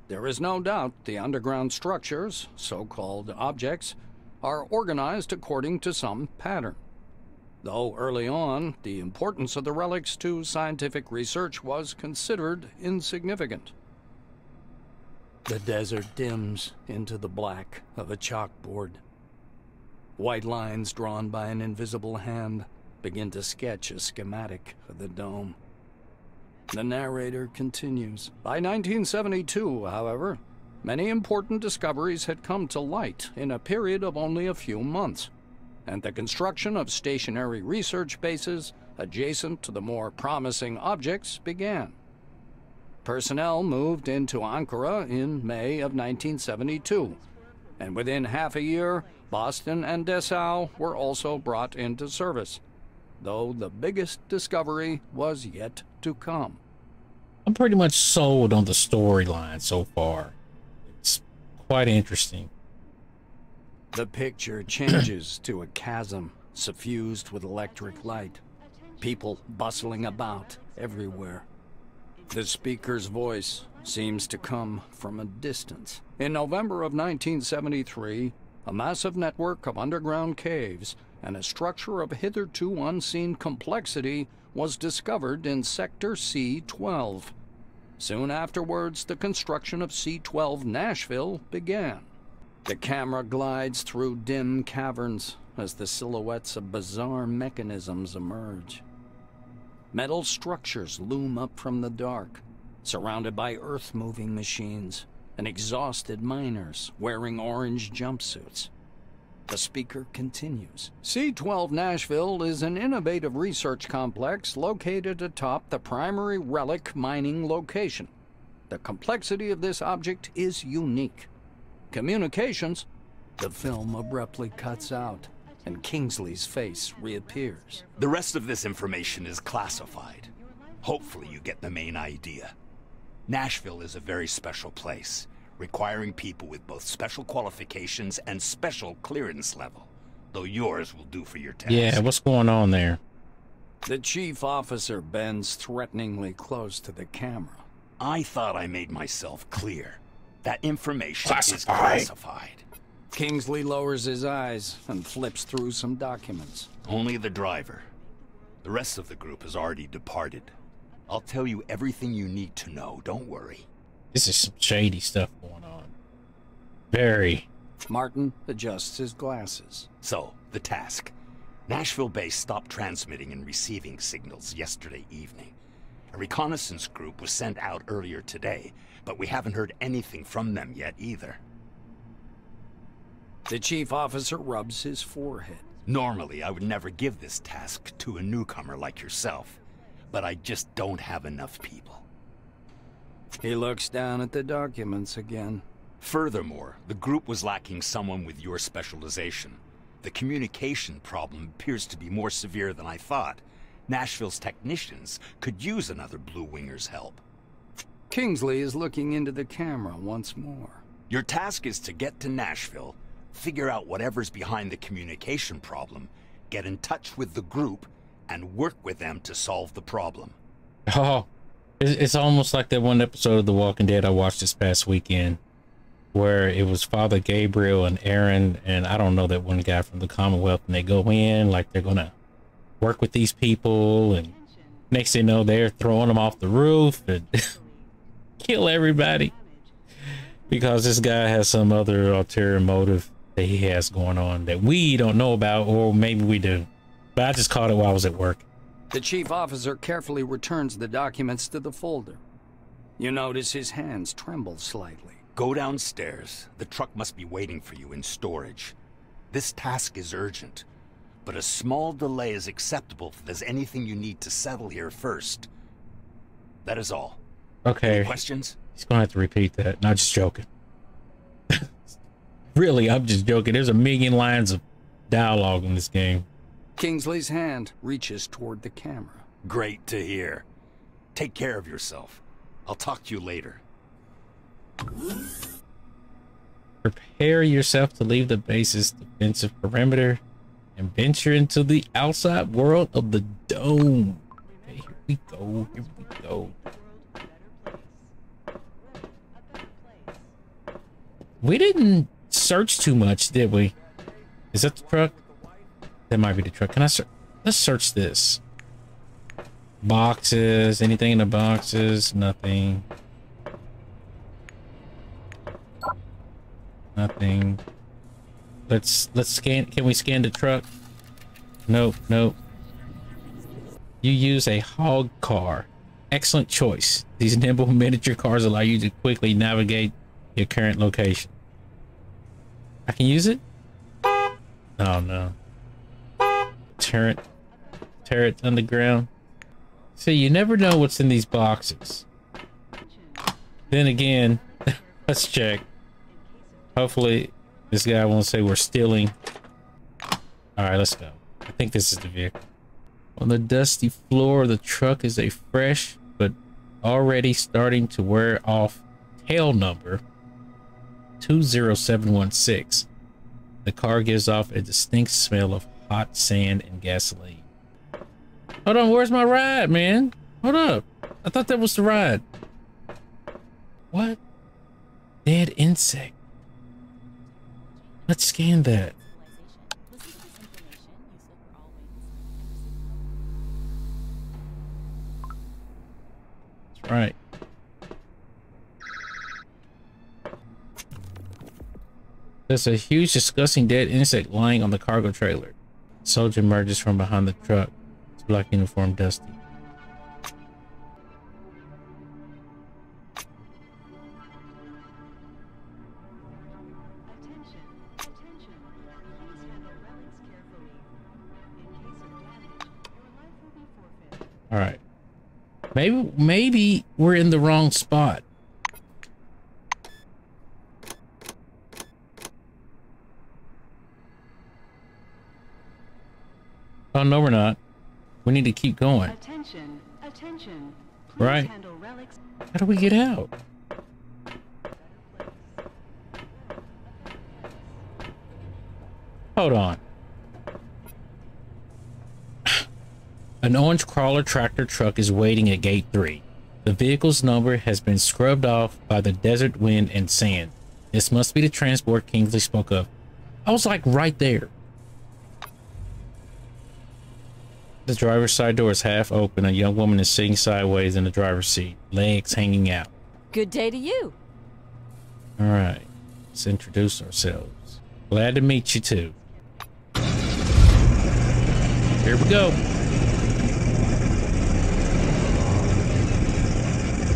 There is no doubt the underground structures, so-called objects, are organized according to some pattern. Though early on, the importance of the relics to scientific research was considered insignificant. The desert dims into the black of a chalkboard. White lines drawn by an invisible hand begin to sketch a schematic of the dome. The narrator continues. By 1972, however, many important discoveries had come to light in a period of only a few months, and the construction of stationary research bases adjacent to the more promising objects began. Personnel moved into Ankara in May of 1972, and within half a year, Boston and Dessau were also brought into service, though the biggest discovery was yet to come. I'm pretty much sold on the storyline so far. It's quite interesting. The picture changes to a chasm suffused with electric light. People bustling about everywhere. The speaker's voice seems to come from a distance. In November of 1973, a massive network of underground caves and a structure of hitherto unseen complexity was discovered in Sector C-12. Soon afterwards, the construction of C-12 Nashville began. The camera glides through dim caverns as the silhouettes of bizarre mechanisms emerge. Metal structures loom up from the dark, surrounded by earth-moving machines and exhausted miners wearing orange jumpsuits. The speaker continues. C-12 Nashville is an innovative research complex located atop the primary relic mining location. The complexity of this object is unique. Communications. The film abruptly cuts out, and Kingsley's face reappears. The rest of this information is classified. Hopefully you get the main idea. Nashville is a very special place, requiring people with both special qualifications and special clearance level, though yours will do for your task. Yeah, what's going on there? The chief officer bends threateningly close to the camera. I thought I made myself clear. That information is classified. Kingsley lowers his eyes and flips through some documents. Only the driver. The rest of the group has already departed. I'll tell you everything you need to know, don't worry. This is some shady stuff going on. Very. Martin adjusts his glasses. So, the task. Nashville base stopped transmitting and receiving signals yesterday evening. A reconnaissance group was sent out earlier today, but we haven't heard anything from them yet either. The chief officer rubs his forehead. Normally, I would never give this task to a newcomer like yourself, but I just don't have enough people. He looks down at the documents again. Furthermore, the group was lacking someone with your specialization. The communication problem appears to be more severe than I thought. Nashville's technicians could use another Blue Winger's help. Kingsley is looking into the camera once more. Your task is to get to Nashville, figure out whatever's behind the communication problem, get in touch with the group, and work with them to solve the problem. Oh, it's almost like that one episode of The Walking Dead I watched this past weekend, where it was Father Gabriel and Aaron, and I don't know, that one guy from the Commonwealth, and they go in like they're gonna work with these people, and next thing you know, they're throwing them off the roof and kill everybody because this guy has some other ulterior motive that he has going on that we don't know about, or maybe we do. But I just caught it while I was at work. The chief officer carefully returns the documents to the folder. You notice his hands tremble slightly. Go downstairs. The truck must be waiting for you in storage. This task is urgent, but a small delay is acceptable if there's anything you need to settle here first. That is all. Okay. Any questions? He's gonna have to repeat that. Not just joking. Really, I'm just joking. There's a million lines of dialogue in this game. Kingsley's hand reaches toward the camera. Great to hear. Take care of yourself. I'll talk to you later. Prepare yourself to leave the base's defensive perimeter and venture into the outside world of the dome. Okay, here we go. Here we go. We didn't search too much, did we? Is that the truck? That might be the truck. Can I search? Let's search this. Boxes. Anything in the boxes? Nothing. Nothing. Let's scan. Can we scan the truck? Nope. Nope. You use a hog car. Excellent choice. These nimble miniature cars allow you to quickly navigate your current location. I can use it? Oh no. Turret underground. See, you never know what's in these boxes. Then again, let's check. Hopefully this guy won't say we're stealing. Alright, let's go. I think this is the vehicle. On the dusty floor of the truck is a fresh but already starting to wear off tail number 20716. The car gives off a distinct smell of hot sand and gasoline. Hold on, where's my ride, man? Hold up. I thought that was the ride. What? Dead insect. Let's scan that. That's right. There's a huge, disgusting dead insect lying on the cargo trailer. A soldier emerges from behind the truck. His black uniform dusty. All right. Maybe we're in the wrong spot. Oh, no, we're not. We need to keep going. Attention, attention. Please Right. handle relics. How do we get out? Hold on. An orange crawler tractor truck is waiting at gate 3. The vehicle's number has been scrubbed off by the desert wind and sand. This must be the transport Kingsley spoke of. I was like right there. The driver's side door is half open. A young woman is sitting sideways in the driver's seat, legs hanging out. Good day to you. All right, let's introduce ourselves. Glad to meet you too. Here we go.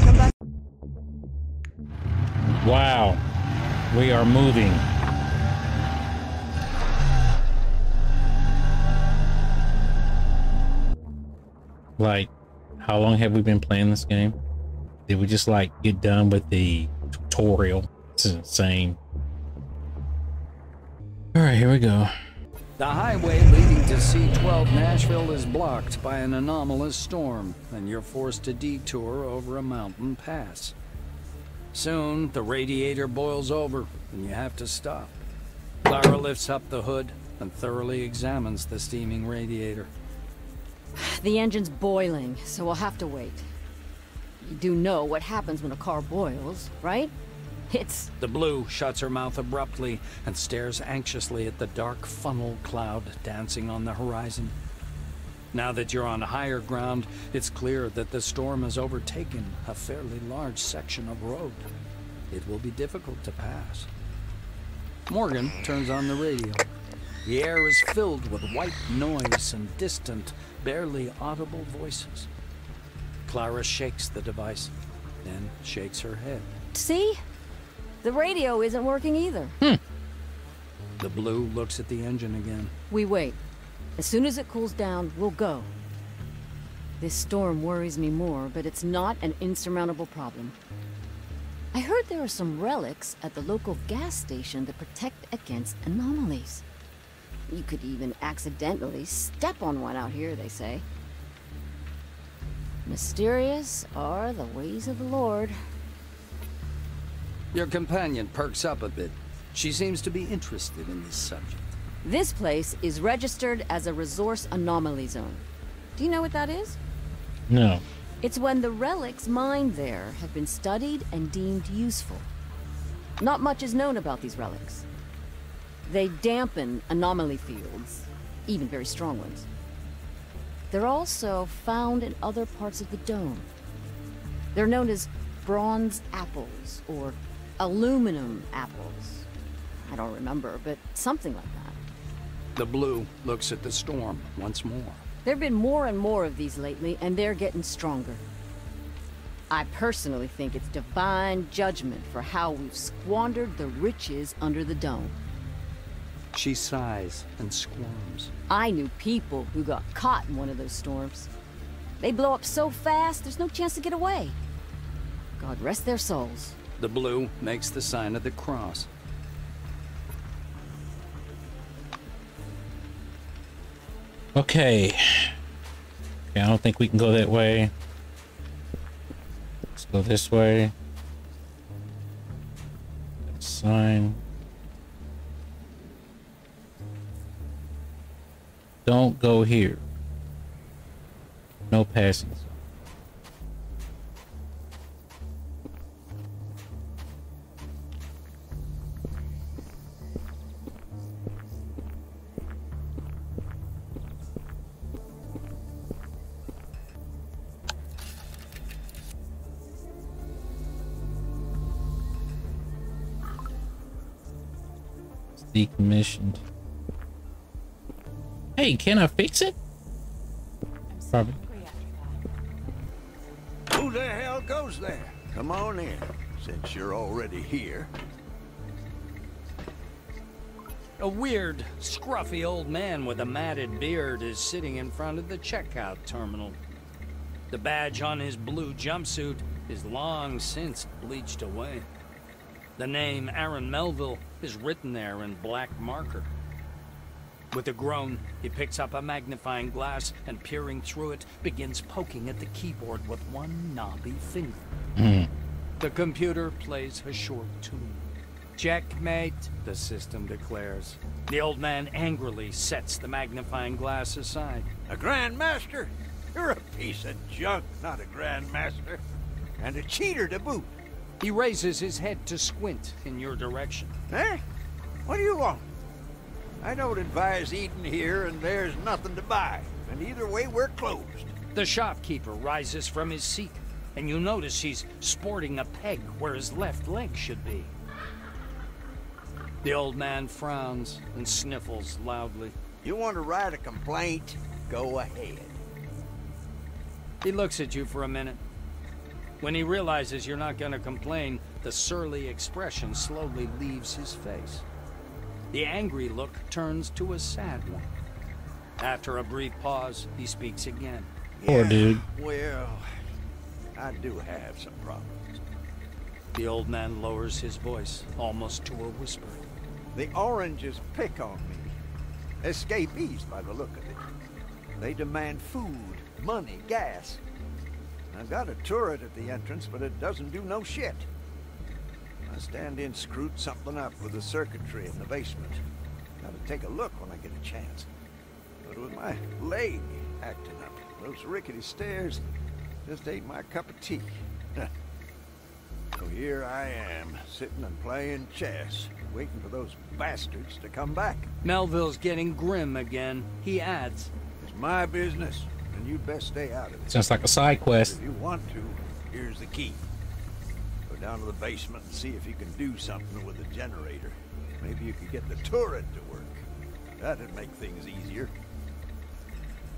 Come back. Wow, we are moving. Like, how long have we been playing this game? Did we just like get done with the tutorial? This is insane. All right, here we go. The highway leading to C-12 Nashville is blocked by an anomalous storm, and you're forced to detour over a mountain pass. Soon, the radiator boils over, and you have to stop. Clara lifts up the hood and thoroughly examines the steaming radiator. The engine's boiling, so we'll have to wait. You do know what happens when a car boils, right? It's... The Blue shuts her mouth abruptly and stares anxiously at the dark funnel cloud dancing on the horizon. Now that you're on higher ground, it's clear that the storm has overtaken a fairly large section of road. It will be difficult to pass. Morgan turns on the radio. The air is filled with white noise and distant, barely audible voices. Clara shakes the device, then shakes her head. See? The radio isn't working either. The Blue looks at the engine again. We wait. As soon as it cools down, we'll go. This storm worries me more, but it's not an insurmountable problem. I heard there are some relics at the local gas station that protect against anomalies. You could even accidentally step on one out here, they say. Mysterious are the ways of the Lord. Your companion perks up a bit. She seems to be interested in this subject. This place is registered as a resource anomaly zone. Do you know what that is? No. It's when the relics mined there have been studied and deemed useful. Not much is known about these relics. They dampen anomaly fields, even very strong ones. They're also found in other parts of the dome. They're known as bronze apples, or aluminum apples. I don't remember, but something like that. The Blue looks at the storm once more. There have been more and more of these lately, and they're getting stronger. I personally think it's divine judgment for how we've squandered the riches under the dome. She sighs and squirms. I knew people who got caught in one of those storms. They blow up so fast, there's no chance to get away. God rest their souls. The Blue makes the sign of the cross. Okay. I don't think we can go that way. Let's go this way. Sign. Don't go here. No passing zone. Decommissioned. Hey, can I fix it? Probably. Who the hell goes there? Come on in, since you're already here. A weird, scruffy old man with a matted beard is sitting in front of the checkout terminal. The badge on his blue jumpsuit is long since bleached away. The name Aaron Melville is written there in black marker. With a groan, he picks up a magnifying glass and, peering through it, begins poking at the keyboard with one knobby finger. The computer plays a short tune. Checkmate, the system declares. The old man angrily sets the magnifying glass aside. A Grandmaster? You're a piece of junk, not a Grandmaster. And a cheater to boot. He raises his head to squint in your direction. Eh? What do you want? I don't advise eating here, and there's nothing to buy. And either way, we're closed. The shopkeeper rises from his seat, and you notice he's sporting a peg where his left leg should be. The old man frowns and sniffles loudly. You want to write a complaint? Go ahead. He looks at you for a minute. When he realizes you're not going to complain, the surly expression slowly leaves his face. The angry look turns to a sad one. After a brief pause, he speaks again. Poor dude. Well, I do have some problems. The old man lowers his voice, almost to a whisper. The oranges pick on me. Escapees by the look of it. They demand food, money, gas. I've got a turret at the entrance, but it doesn't do no shit. I stand in, screwed something up with the circuitry in the basement. Gotta take a look when I get a chance. But with my leg acting up, those rickety stairs just ain't my cup of tea. So here I am, sitting and playing chess, waiting for those bastards to come back. Melville's getting grim again. He adds, It's my business, and you'd best stay out of it. Sounds like a side quest. If you want to, here's the key. Go down to the basement and see if you can do something with the generator. Maybe you could get the turret to work. That'd make things easier.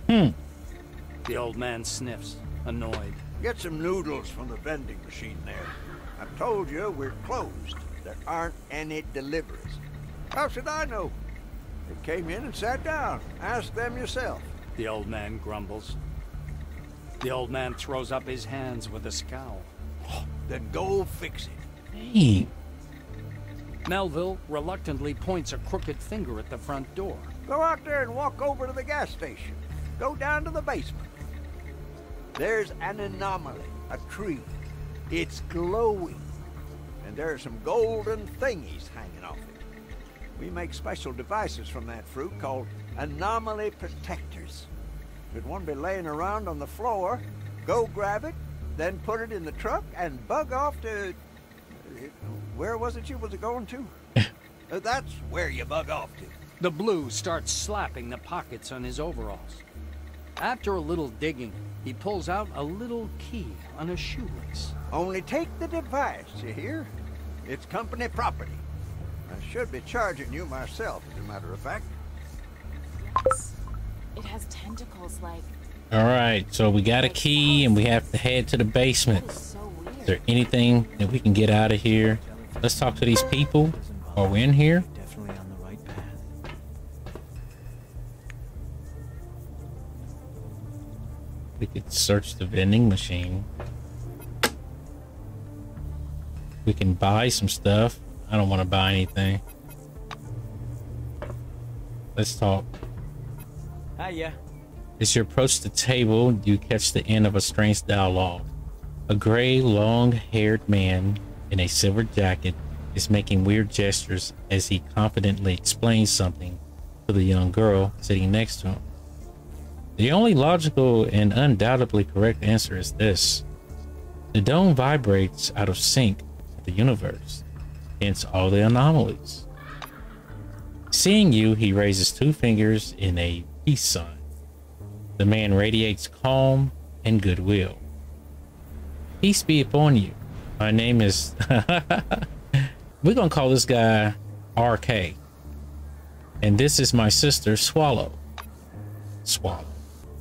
The old man sniffs, annoyed. Get some noodles from the vending machine there. I told you we're closed. There aren't any deliveries. How should I know? They came in and sat down. Ask them yourself. The old man grumbles. The old man throws up his hands with a scowl. Then go fix it. Hey. Melville reluctantly points a crooked finger at the front door. Go out there and walk over to the gas station. Go down to the basement. There's an anomaly, a tree. It's glowing. And there are some golden thingies hanging off it. We make special devices from that fruit called anomaly protectors. Should one be laying around on the floor, go grab it, then put it in the truck and bug off to... Where was it you was going to? That's where you bug off to. The blue starts slapping the pockets on his overalls. After a little digging, he pulls out a little key on a shoelace. Only take the device, you hear? It's company property. I should be charging you myself, as a matter of fact. Yes. It has tentacles like... All right, so we got a key and we have to head to the basement. Is there anything that we can get out of here? Let's talk to these people while we're in here. Definitely on the right path. We could search the vending machine. We can buy some stuff. I don't want to buy anything. Let's talk. Hiya. As you approach the table, you catch the end of a strange dialogue. A gray, long-haired man in a silver jacket is making weird gestures as he confidently explains something to the young girl sitting next to him. The only logical and undoubtedly correct answer is this. The dome vibrates out of sync with the universe, hence all the anomalies. Seeing you, he raises two fingers in a peace sign. The man radiates calm and goodwill. Peace be upon you. My name is... We're going to call this guy RK. And this is my sister, Swallow. Swallow.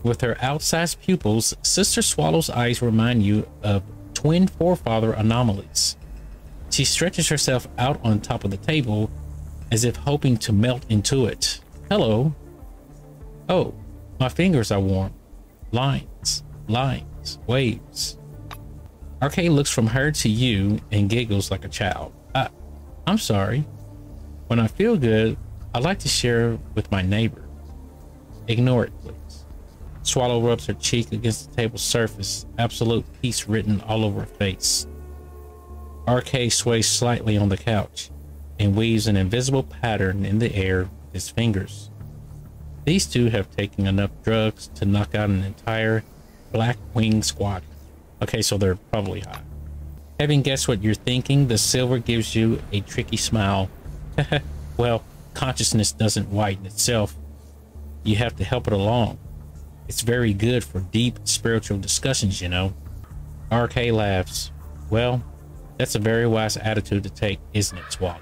With her outsized pupils, Sister Swallow's eyes remind you of twin forefather anomalies. She stretches herself out on top of the table as if hoping to melt into it. Hello. Oh, my fingers are warm. Lines, waves. RK looks from her to you and giggles like a child. I'm sorry. When I feel good, I like to share with my neighbor. Ignore it, please. Swallow rubs her cheek against the table's surface, absolute peace written all over her face. RK sways slightly on the couch and weaves an invisible pattern in the air with his fingers. These two have taken enough drugs to knock out an entire Black Wing squad. Okay, so they're probably high. Having guessed what you're thinking, the silver gives you a tricky smile. Well, consciousness doesn't whiten itself. You have to help it along. It's very good for deep spiritual discussions, you know. RK laughs. Well, that's a very wise attitude to take, isn't it, Swallow?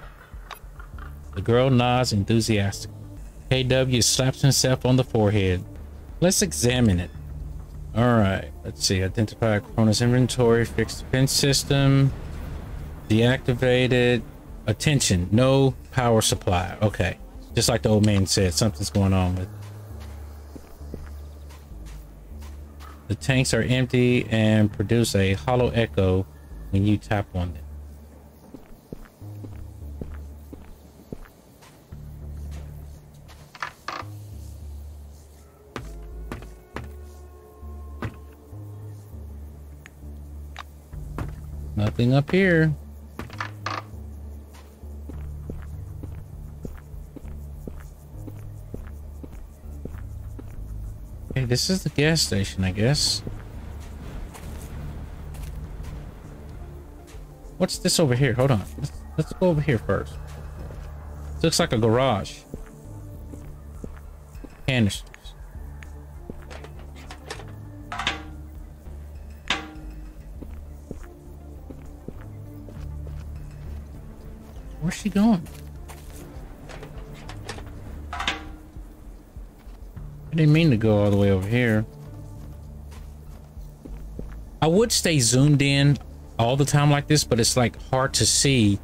The girl nods enthusiastically. KW slaps himself on the forehead. Let's examine it. All right, let's see. Identify Cronus inventory, fix the pin system, deactivated. Attention, no power supply. Okay, just like the old man said, something's going on with it. The tanks are empty and produce a hollow echo when you tap on them. Nothing up here. Okay, this is the gas station, I guess. What's this over here? Hold on. Let's go over here first. This looks like a garage. Canisters. Where's she going? I didn't mean to go all the way over here. I would stay zoomed in all the time like this, but it's like hard to see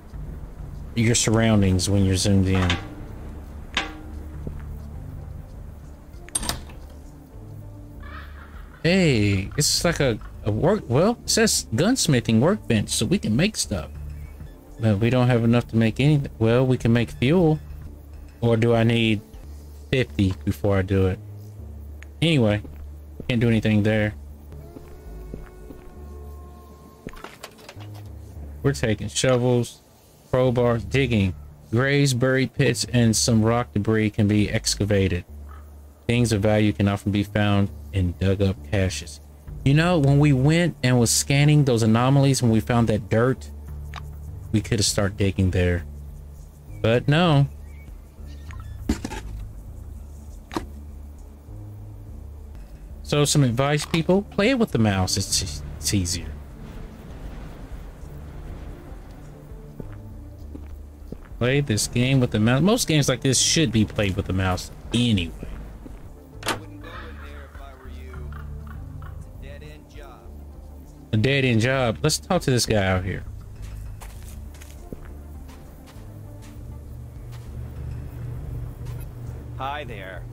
your surroundings when you're zoomed in. Hey, this is like a work, well, it says gunsmithing workbench, so we can make stuff. But we don't have enough to make anything. Well, we can make fuel. Or do I need 50 before I do it? Anyway, can't do anything there. We're taking shovels, crowbars, digging. Graves, buried pits, and some rock debris can be excavated. Things of value can often be found in dug up caches. You know, when we went and was scanning those anomalies, when we found that dirt, we could have started digging there. But no. So some advice, people, play it with the mouse. It's easier. Play this game with the mouse. Most games like this should be played with the mouse anyway. A dead-end job. Let's talk to this guy out here. Hi there.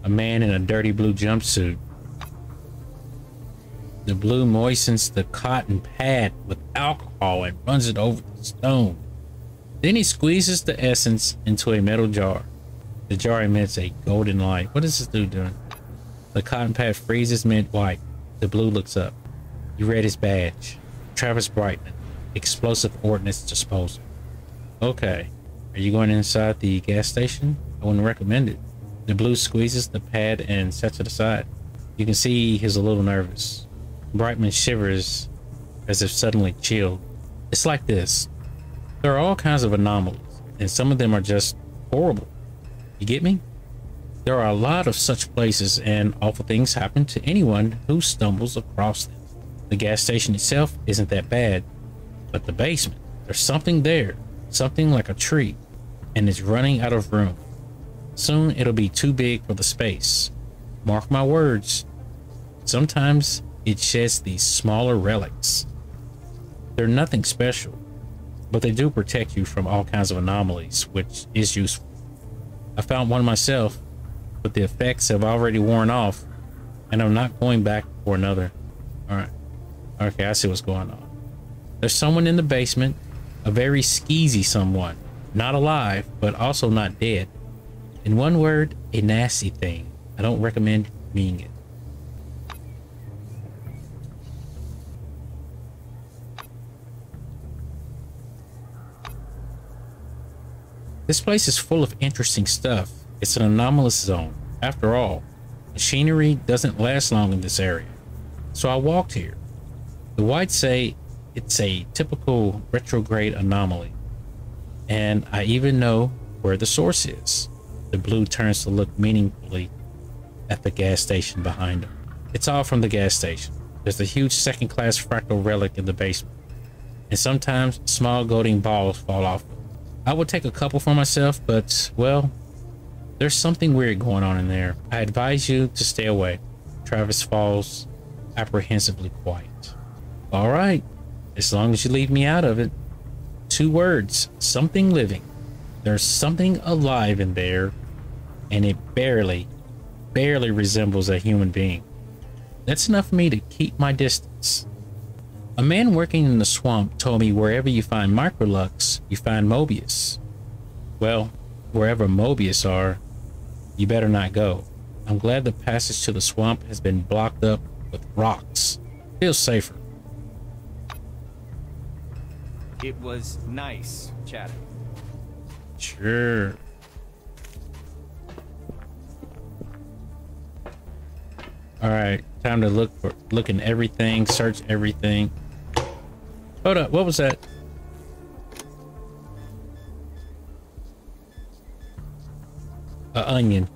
A man in a dirty blue jumpsuit. The blue moistens the cotton pad with alcohol and runs it over the stone. Then he squeezes the essence into a metal jar. The jar emits a golden light. What is this dude doing? The cotton pad freezes mid-white. The blue looks up. You read his badge. Travis Brightman. Explosive Ordnance Disposal. Okay. Are you going inside the gas station? I wouldn't recommend it. The blue squeezes the pad and sets it aside. You can see he's a little nervous. Brightman shivers as if suddenly chilled. It's like this. There are all kinds of anomalies, and some of them are just horrible. You get me? There are a lot of such places, and awful things happen to anyone who stumbles across them. The gas station itself isn't that bad, but the basement, there's something there, something like a tree, and it's running out of room. Soon it'll be too big for the space. Mark my words. Sometimes it sheds these smaller relics. They're nothing special, but they do protect you from all kinds of anomalies, which is useful. I found one myself, but the effects have already worn off, and I'm not going back for another. All right. Okay, I see what's going on. There's someone in the basement, a very skeezy someone, not alive, but also not dead. In one word, a nasty thing. I don't recommend being it. This place is full of interesting stuff. It's an anomalous zone. After all, machinery doesn't last long in this area. So I walked here. The whites say it's a typical retrograde anomaly. And I even know where the source is. The blue turns to look meaningfully at the gas station behind him. It's all from the gas station. There's a huge second-class fractal relic in the basement. And sometimes small golden balls fall off. I would take a couple for myself, but, well, there's something weird going on in there. I advise you to stay away. Travis falls apprehensively quiet. All right, as long as you leave me out of it. 2 words, something living. There's something alive in there, and it barely resembles a human being. That's enough for me to keep my distance. A man working in the swamp told me wherever you find Microlux, you find Mobius. Well, wherever Mobius are, you better not go. I'm glad the passage to the swamp has been blocked up with rocks. Feels safer. It was nice chatting. Sure. All right, time to look in everything, search everything. Hold up, what was that? An onion.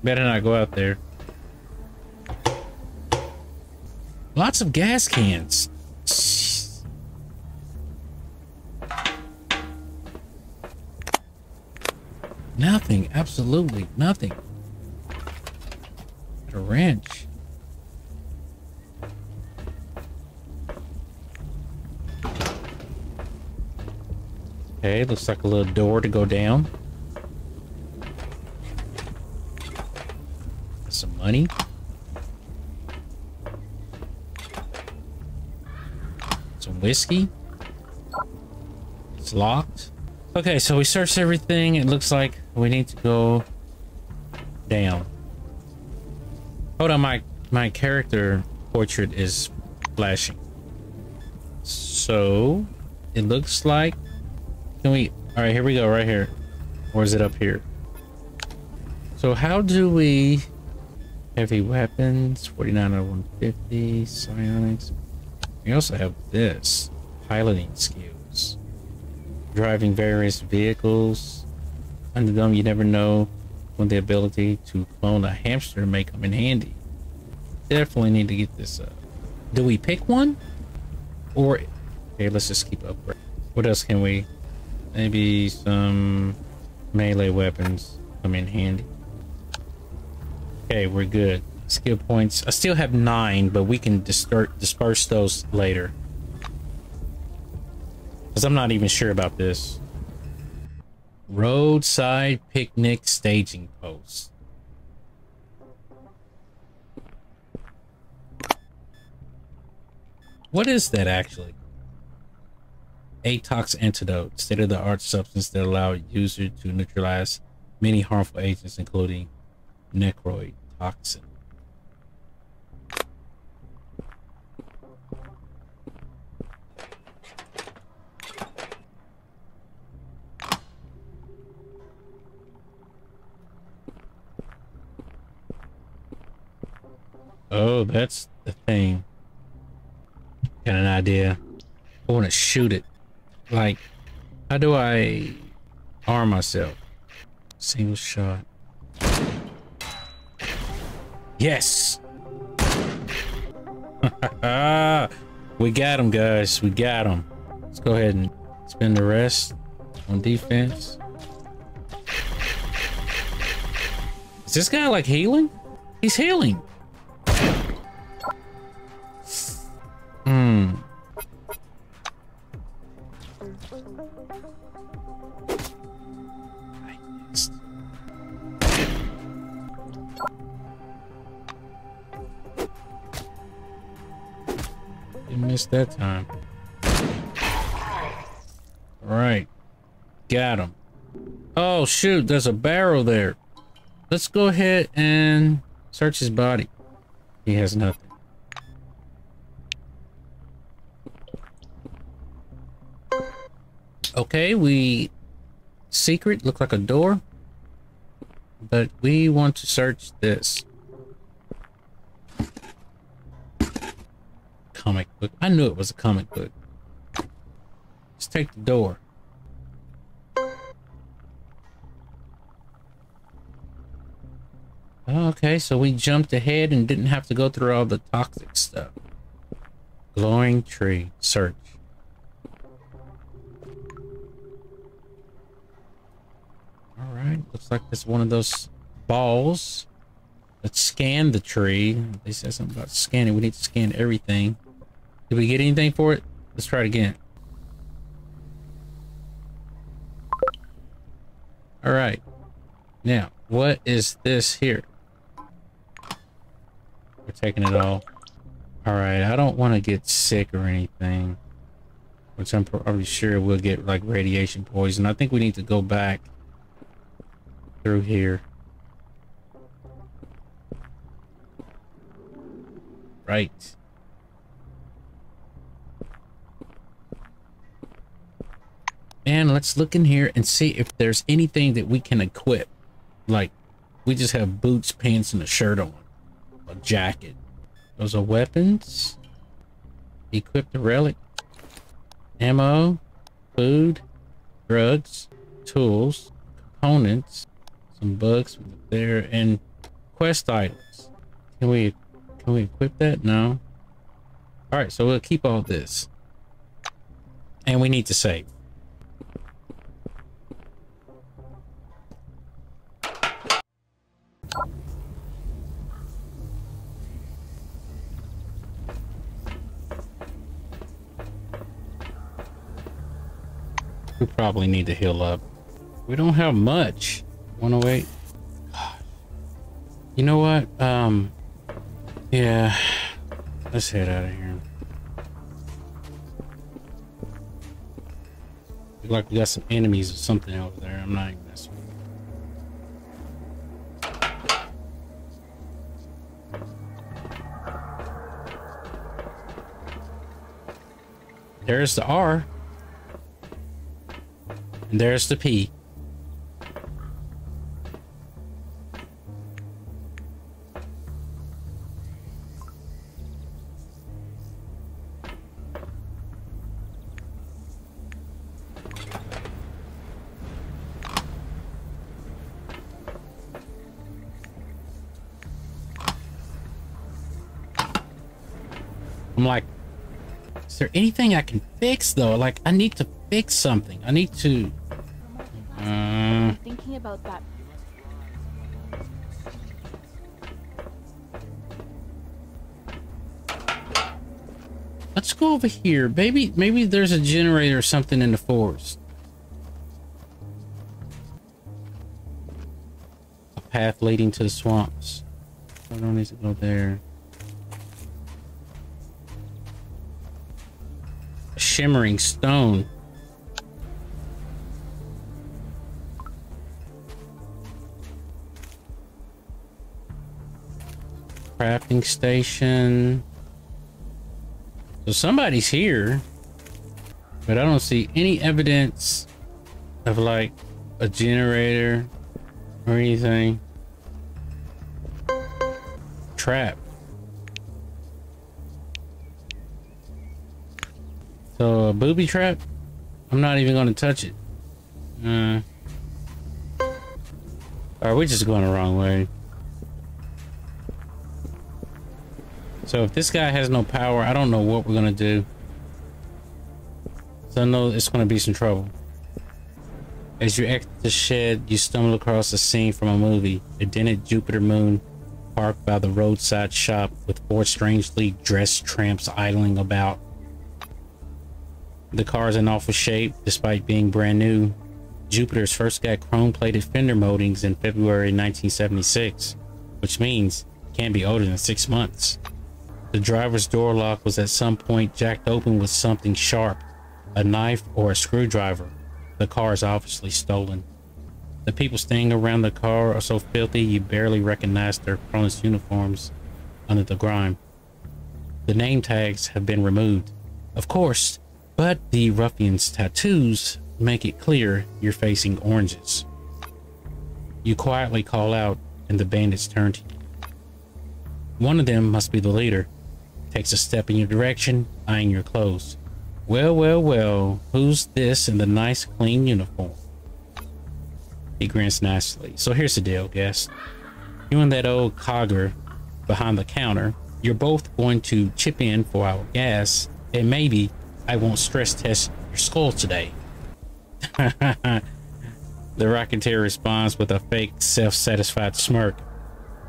Better not go out there. Lots of gas cans. Jeez. Nothing, absolutely nothing. A wrench. Okay, looks like a little door to go down. Some money. Some whiskey. It's locked. Okay, so we searched everything. It looks like we need to go down. Hold on, my character portrait is flashing. So it looks like, can we, all right, here we go, right here. Or is it up here? So how do we, heavy weapons, 49 out of 150, psionics. We also have this, piloting skills, driving various vehicles. Under them, you never know when the ability to clone a hamster may come in handy. Definitely need to get this up. Do we pick one? Or, okay, let's just keep upgrading. What else can we? Maybe some melee weapons come in handy. Okay, we're good. Skill points. I still have 9, but we can disperse those later. Because I'm not even sure about this. Roadside picnic staging post. What is that actually? Atox antidote, state-of-the-art substance that allows user to neutralize many harmful agents, including necroid toxin. Oh, that's the thing. Got an idea. I want to shoot it. Like, how do I arm myself? Single shot. Yes! We got him, guys. We got him. Let's go ahead and spend the rest on defense. Is this guy like healing? He's healing. You missed that time. All right, got him. Oh shoot, there's a barrel there. Let's go ahead and search his body. He has nothing. Okay, we secret, look like a door, but we want to search this comic book. I knew it was a comic book. Let's take the door. Okay, so we jumped ahead and didn't have to go through all the toxic stuff. Glowing tree, search. All right, looks like it's one of those balls. Let's scan the tree. They said something about scanning. We need to scan everything. Did we get anything for it? Let's try it again. All right. Now, what is this here? We're taking it all. All right, I don't want to get sick or anything, which I'm probably sure we'll get like radiation poison. I think we need to go back through here. Right. And let's look in here and see if there's anything that we can equip. Like, we just have boots, pants, and a shirt on. A jacket. Those are weapons. Equip the relic. Ammo. Food. Drugs. Tools. Components. Some bugs there. And quest items. Can we equip that? No. Alright, so we'll keep all this. And we need to save. We probably need to heal up. We don't have much. 108. You know what? Yeah. Let's head out of here. Look like we got some enemies or something over there. I'm not even messing with it. There's the R. And there's the P. I'm like, is there anything I can fix though? Like, I need to fix something. I need to. Thinking about that. Let's go over here. Maybe there's a generator or something in the forest. A path leading to the swamps. I don't need to go there. A shimmering stone. Crafting station. So somebody's here, but I don't see any evidence of like a generator or anything. Trap. So a booby trap? I'm not even going to touch it. Are we just going the wrong way? So if this guy has no power, I don't know what we're gonna do. So I know it's gonna be some trouble. As you exit the shed, you stumble across a scene from a movie. A dented Jupiter moon parked by the roadside shop with 4 strangely dressed tramps idling about. The car is in awful shape despite being brand new. Jupiter's first got chrome-plated fender moldings in February 1976, which means it can't be older than 6 months. The driver's door lock was at some point jacked open with something sharp, a knife or a screwdriver. The car is obviously stolen. The people standing around the car are so filthy you barely recognize their Cronus uniforms under the grime. The name tags have been removed, of course, but the ruffian's tattoos make it clear you're facing oranges. You quietly call out and the bandits turn to you. One of them must be the leader. Takes a step in your direction, eyeing your clothes. Well, well, well, who's this in the nice clean uniform? He grins nicely. So here's the deal, guest. You and that old cogger behind the counter, you're both going to chip in for our gas, and maybe I won't stress test your skull today. The Rocketeer responds with a fake self-satisfied smirk.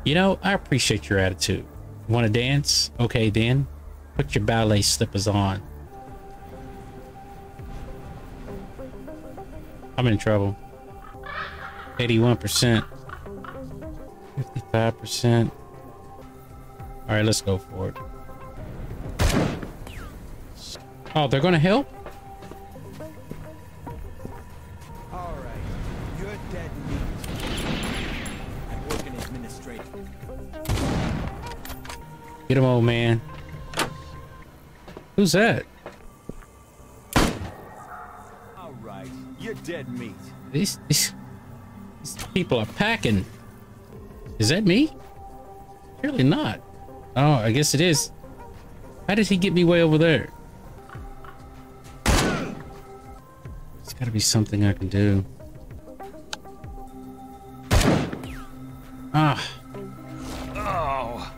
You know, I appreciate your attitude. Want to dance? Okay then, put your ballet slippers on. I'm in trouble. 81%. 55%. All right, let's go for it. Oh, they're gonna help? All right, you're dead meat. I work in administration. Get him, old man. Who's that? All right, you're dead meat. These people are packing. Is that me? Surely not. Oh, I guess it is. How did he get me way over there? There's got to be something I can do. Ah. Oh.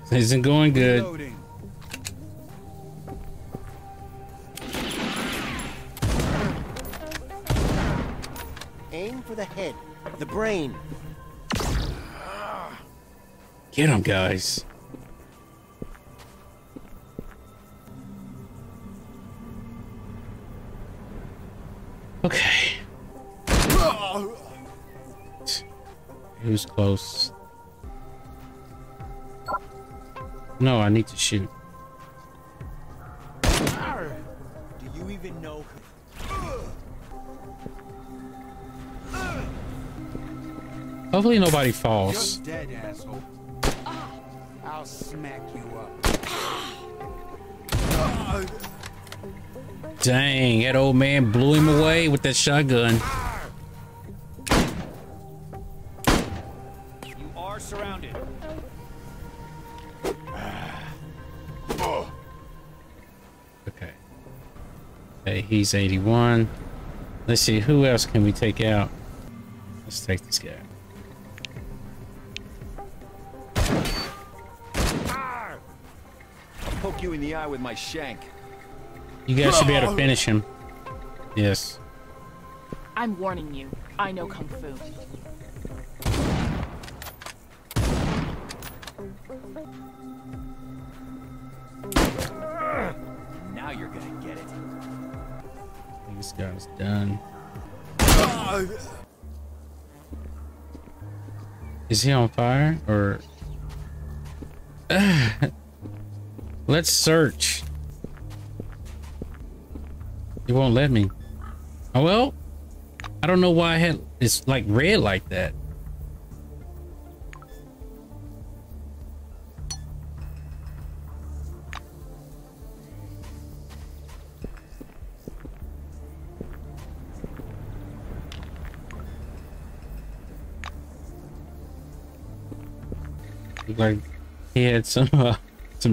This isn't going good. Aim for the head, the brain. Get him, guys. Okay. He was close. No, I need to shoot. Do you even know? Hopefully nobody falls. You're dead, asshole. I'll smack you up. Dang, that old man blew him away with that shotgun. You are surrounded. Okay. Okay, he's 81. Let's see, who else can we take out? Let's take this guy. I'll poke you in the eye with my shank. You guys should be able to finish him. Yes. I'm warning you. I know Kung Fu. Now you're gonna get it. This guy's done. Is he on fire or? Let's search. It won't let me. Oh well. I don't know why it's like red like that. Looked like he had some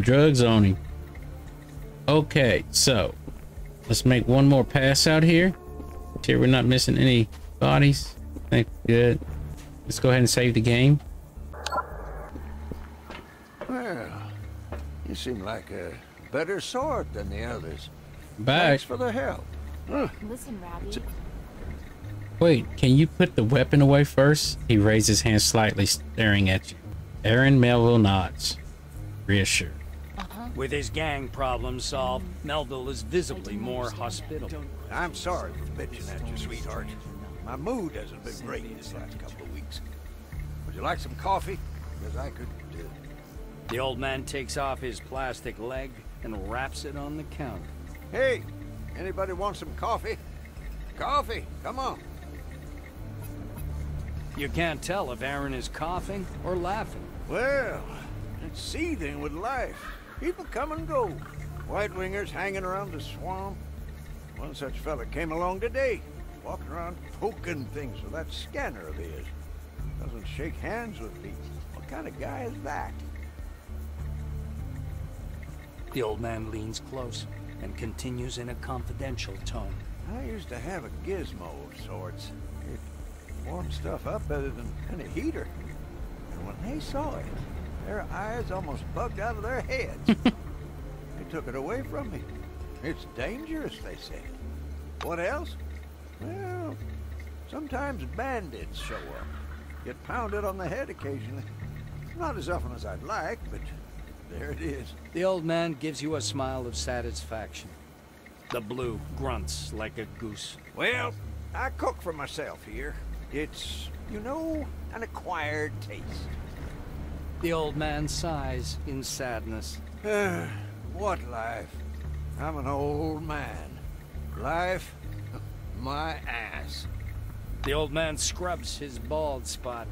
drugs on him. Okay, so let's make one more pass out here. Sure we're not missing any bodies. I think we're good. Let's go ahead and save the game. Well, you seem like a better sort than the others. Bye. Thanks for the help. Listen, Ravi. Wait, can you put the weapon away first? He raised his hand slightly, staring at you. Aaron Melville nods, reassured. With his gang problems solved, Melville is visibly more hospitable. I'm sorry for bitching at you, sweetheart. My mood hasn't been great this last couple of weeks. Would you like some coffee? Because I could do. The old man takes off his plastic leg and wraps it on the counter. Hey, anybody want some coffee? Coffee, come on. You can't tell if Aaron is coughing or laughing. Well, it's seething with life. People come and go. White wingers hanging around the swamp. One such fella came along today, walking around poking things with that scanner of his. Doesn't shake hands with people. What kind of guy is that? The old man leans close and continues in a confidential tone. I used to have a gizmo of sorts. It warmed stuff up better than any heater. And when they saw it, their eyes almost bugged out of their heads. They took it away from me. It's dangerous, they said. What else? Well, sometimes bandits show up. Get pounded on the head occasionally. Not as often as I'd like, but there it is. The old man gives you a smile of satisfaction. The blue grunts like a goose. Well, I cook for myself here. It's, you know, an acquired taste. The old man sighs in sadness. What life? I'm an old man. Life? My ass. The old man scrubs his bald spot.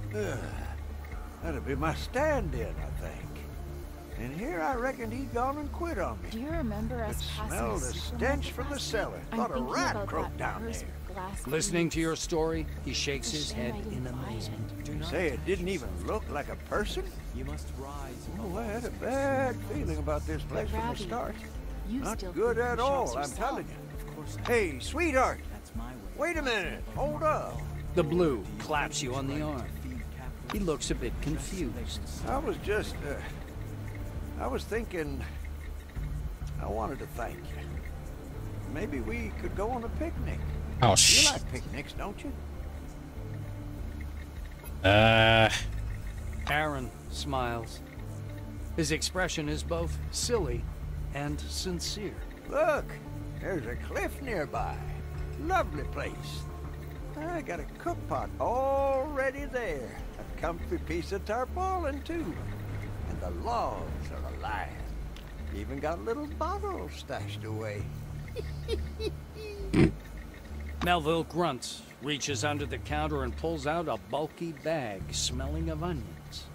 That'd be my stand-in, I think. And here I reckoned he'd gone and quit on me. Do you remember us passing Smelled a stench from the cellar. Thought a rat croaked down there. Listening to your story, he shakes his head in amazement. You say it didn't even look like a person? You must rise. Oh, I had a bad feeling about this place from the start. Not good at all, I'm telling you. Hey, sweetheart. Wait a minute. Hold up. The blue claps you on the arm. He looks a bit confused. I was just, I was thinking, I wanted to thank you. Maybe we could go on a picnic. Oh, You shit. like picnics, don't you? Aaron smiles. His expression is both silly and sincere. Look, there's a cliff nearby. Lovely place. I got a cook pot already there. A comfy piece of tarpaulin, too. And the logs are alive. Even got a little bottle stashed away. Melville grunts, reaches under the counter and pulls out a bulky bag smelling of onions.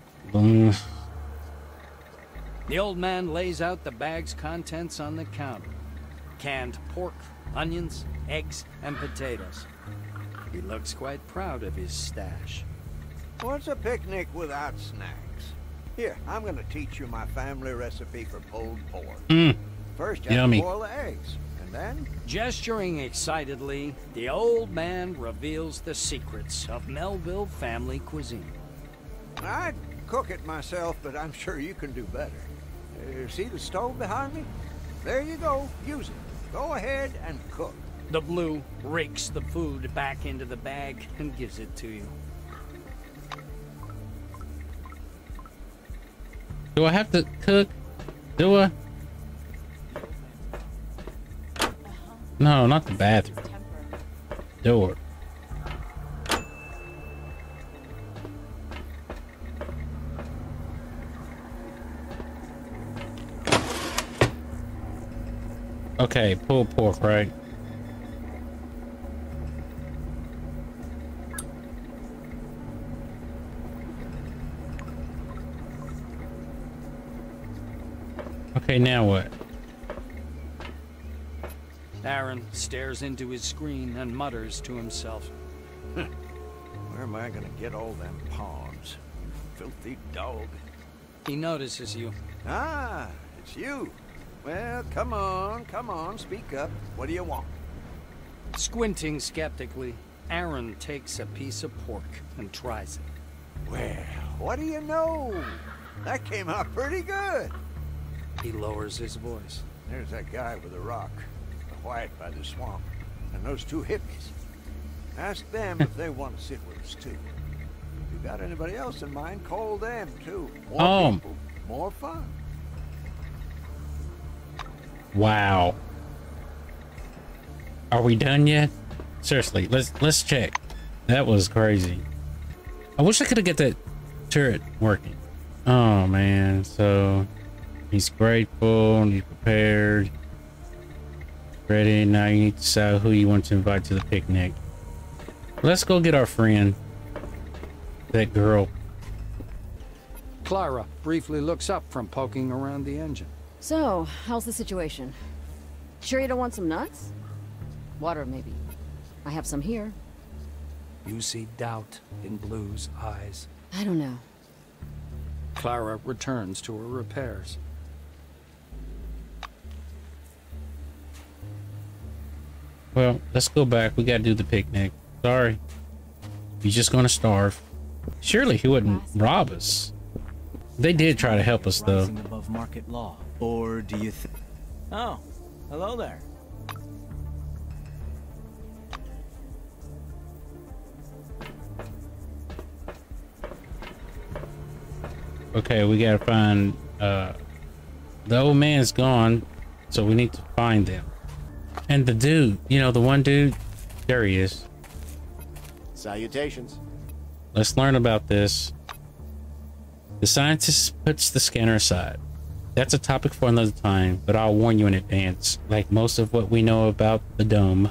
The old man lays out the bag's contents on the counter. Canned pork, onions, eggs, and potatoes. He looks quite proud of his stash. What's a picnic without snacks? Here, I'm gonna teach you my family recipe for pulled pork. First, you have to boil the eggs, and then... Gesturing excitedly, the old man reveals the secrets of Melville family cuisine. I'd cook it myself, but I'm sure you can do better. See the stove behind me? There you go. Use it. Go ahead and cook. The blue rakes the food back into the bag and gives it to you. Do I have to cook? Do I? No, not the bathroom. Door. Okay, pulled pork, right? Okay, now what? Aaron stares into his screen and mutters to himself. Where am I gonna get all them pawns? You filthy dog. He notices you. Ah, it's you. Well, come on, speak up. What do you want? Squinting skeptically, Aaron takes a piece of pork and tries it. Well, what do you know? That came out pretty good. He lowers his voice. There's that guy with the rock, the white by the swamp, and those two hippies. Ask them if they want to sit with us, too. If you got anybody else in mind, call them, too. More people, more fun. Wow. Are we done yet? Seriously, let's check. That was crazy. I wish I could have got that turret working. Oh man, so he's grateful, he's prepared. Ready, now you need to decide who you want to invite to the picnic. Let's go get our friend. That girl. Clara briefly looks up from poking around the engine. So, how's the situation? Sure you don't want some nuts? Water, maybe. I have some here. You see doubt in Blue's eyes. I don't know. Clara returns to her repairs. Well, let's go back. We gotta do the picnic. Sorry. You're just gonna starve. Surely he wouldn't rob us. They did try to help us, though. Above market law. Or do you think... Oh, hello there. Okay, we gotta find, the old man's gone, so we need to find them. And the dude, you know, the one dude, there he is. Salutations. Let's learn about this. The scientist puts the scanner aside. That's a topic for another time, but I'll warn you in advance. Like most of what we know about the dome,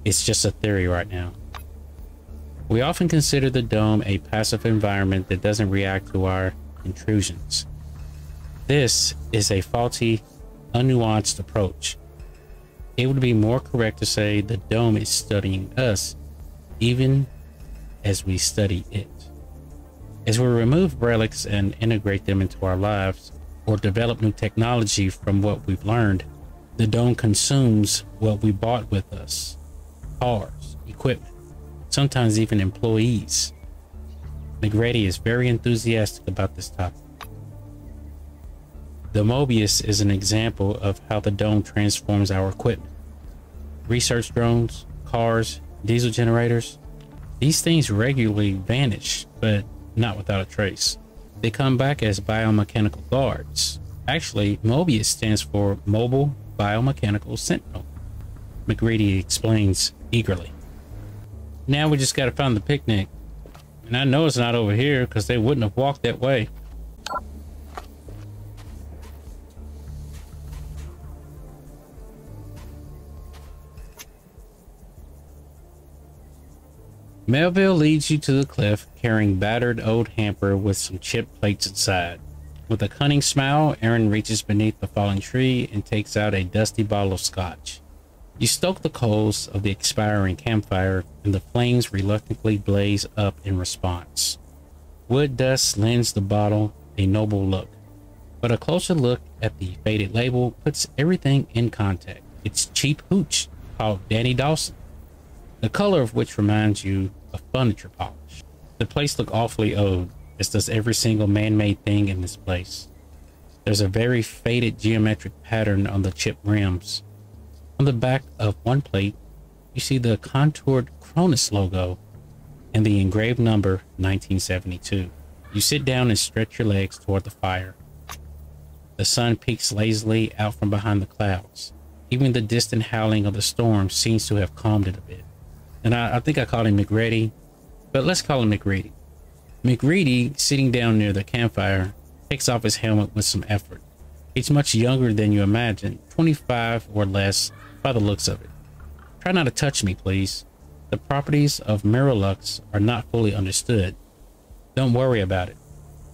it's just a theory right now. We often consider the dome a passive environment that doesn't react to our intrusions. This is a faulty, unnuanced approach. It would be more correct to say the dome is studying us, even as we study it. As we remove relics and integrate them into our lives, or develop new technology from what we've learned, the dome consumes what we brought with us. Cars, equipment, sometimes even employees. McGrady is very enthusiastic about this topic. The Mobius is an example of how the dome transforms our equipment. Research drones, cars, diesel generators, these things regularly vanish, but not without a trace. They come back as biomechanical guards. Actually, Mobius stands for Mobile Biomechanical Sentinel. McGrady explains eagerly. Now we just gotta find the picnic. And I know it's not over here because they wouldn't have walked that way. Melville leads you to the cliff, carrying battered old hamper with some chip plates inside. With a cunning smile, Aaron reaches beneath the fallen tree and takes out a dusty bottle of scotch. You stoke the coals of the expiring campfire, and the flames reluctantly blaze up in response. Wood dust lends the bottle a noble look, but a closer look at the faded label puts everything in context. It's cheap hooch called Danny Dawson, the color of which reminds you of furniture polish. The place looks awfully old, as does every single man-made thing in this place. There's a very faded geometric pattern on the chip rims. On the back of one plate, you see the contoured Cronus logo and the engraved number 1972. You sit down and stretch your legs toward the fire. The sun peeks lazily out from behind the clouds. Even the distant howling of the storm seems to have calmed it a bit. And I think I called him McReady, but let's call him McReady. McReady, sitting down near the campfire, takes off his helmet with some effort. He's much younger than you imagine, 25 or less by the looks of it. Try not to touch me, please. The properties of Miralux are not fully understood. Don't worry about it.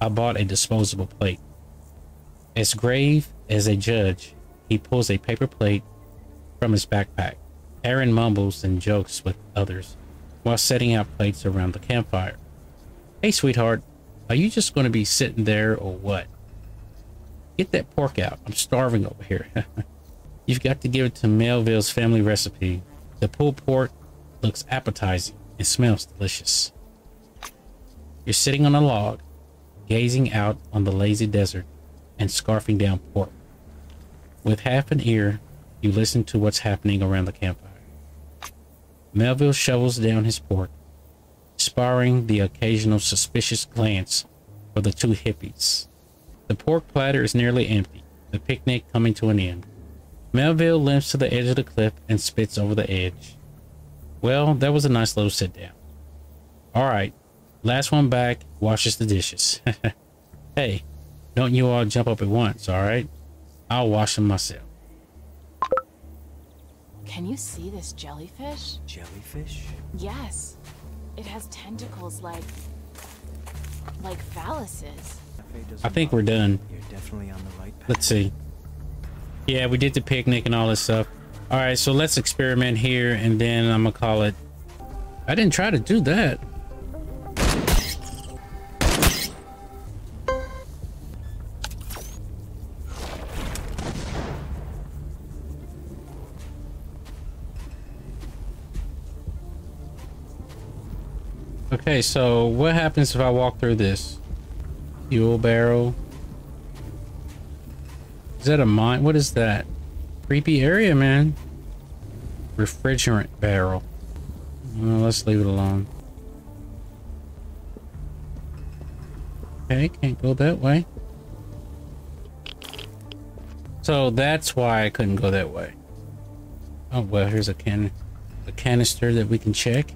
I bought a disposable plate. As grave as a judge, he pulls a paper plate from his backpack. Aaron mumbles and jokes with others while setting out plates around the campfire. Hey, sweetheart, are you just going to be sitting there or what? Get that pork out. I'm starving over here. You've got to give it to Melville's family recipe. The pulled pork looks appetizing and smells delicious. You're sitting on a log, gazing out on the lazy desert and scarfing down pork. With half an ear, you listen to what's happening around the campfire. Melville shovels down his pork, sparring the occasional suspicious glance for the two hippies. The pork platter is nearly empty, the picnic coming to an end. Melville limps to the edge of the cliff and spits over the edge. Well, that was a nice little sit down. All right, last one back washes the dishes. Hey, don't you all jump up at once, all right? I'll wash them myself. Can you see this jellyfish? Jellyfish? Yes. It has tentacles like phalluses. I think we're done. You're definitely on the right path. Let's see. Yeah, we did the picnic and all this stuff. All right, so let's experiment here, and then I'm gonna call it. I didn't try to do that. Okay, so what happens if I walk through this? Fuel barrel. Is that a mine? What is that? Creepy area, man. Refrigerant barrel. Well, let's leave it alone. Okay, can't go that way. So that's why I couldn't go that way. Oh, well, here's a canister that we can check.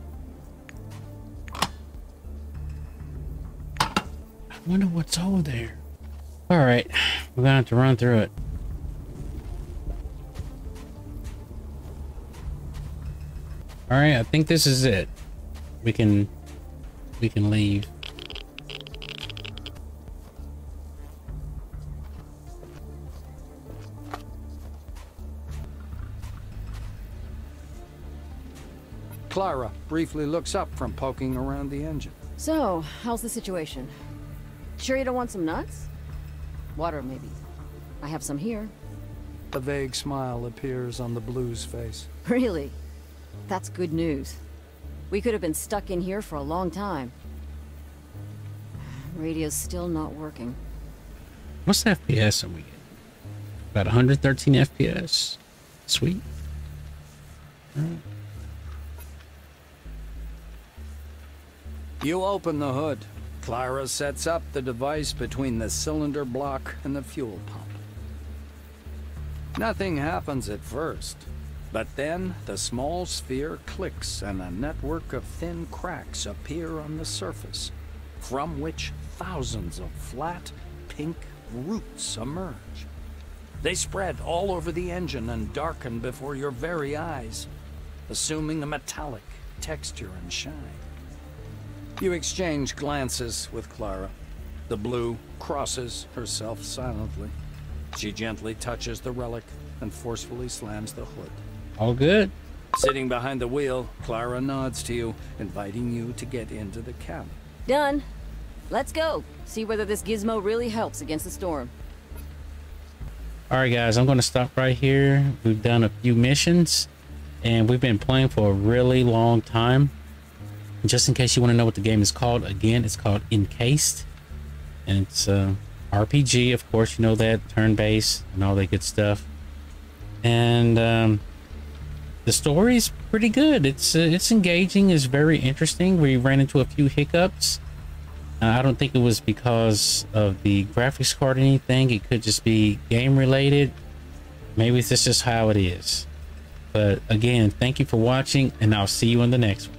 I wonder what's over there. All right, we're gonna have to run through it. All right, I think this is it. We can leave. Clara briefly looks up from poking around the engine. So, how's the situation? Sure you don't want some nuts? Water, maybe. I have some here. A vague smile appears on the Blue's face. Really? That's good news. We could have been stuck in here for a long time. Radio's still not working. What's the FPS we get? About 113 FPS. Sweet. All right. You open the hood. Clara sets up the device between the cylinder block and the fuel pump. Nothing happens at first, but then the small sphere clicks and a network of thin cracks appear on the surface, from which thousands of flat, pink roots emerge. They spread all over the engine and darken before your very eyes, assuming a metallic texture and shine. You exchange glances with Clara. The blue crosses herself silently. She gently touches the relic and forcefully slams the hood. All good. Sitting behind the wheel, Clara nods to you, inviting you to get into the cab. Done. Let's go. See whether this gizmo really helps against the storm. All right, guys, I'm going to stop right here. We've done a few missions, and we've been playing for a really long time. Just in case you want to know what the game is called, again, it's called Encased. And it's RPG, of course, you know that, turn-based and all that good stuff. And the story's pretty good. It's engaging, it's very interesting. We ran into a few hiccups. I don't think it was because of the graphics card or anything. It could just be game related. Maybe this is just how it is. But again, thank you for watching, and I'll see you in the next one.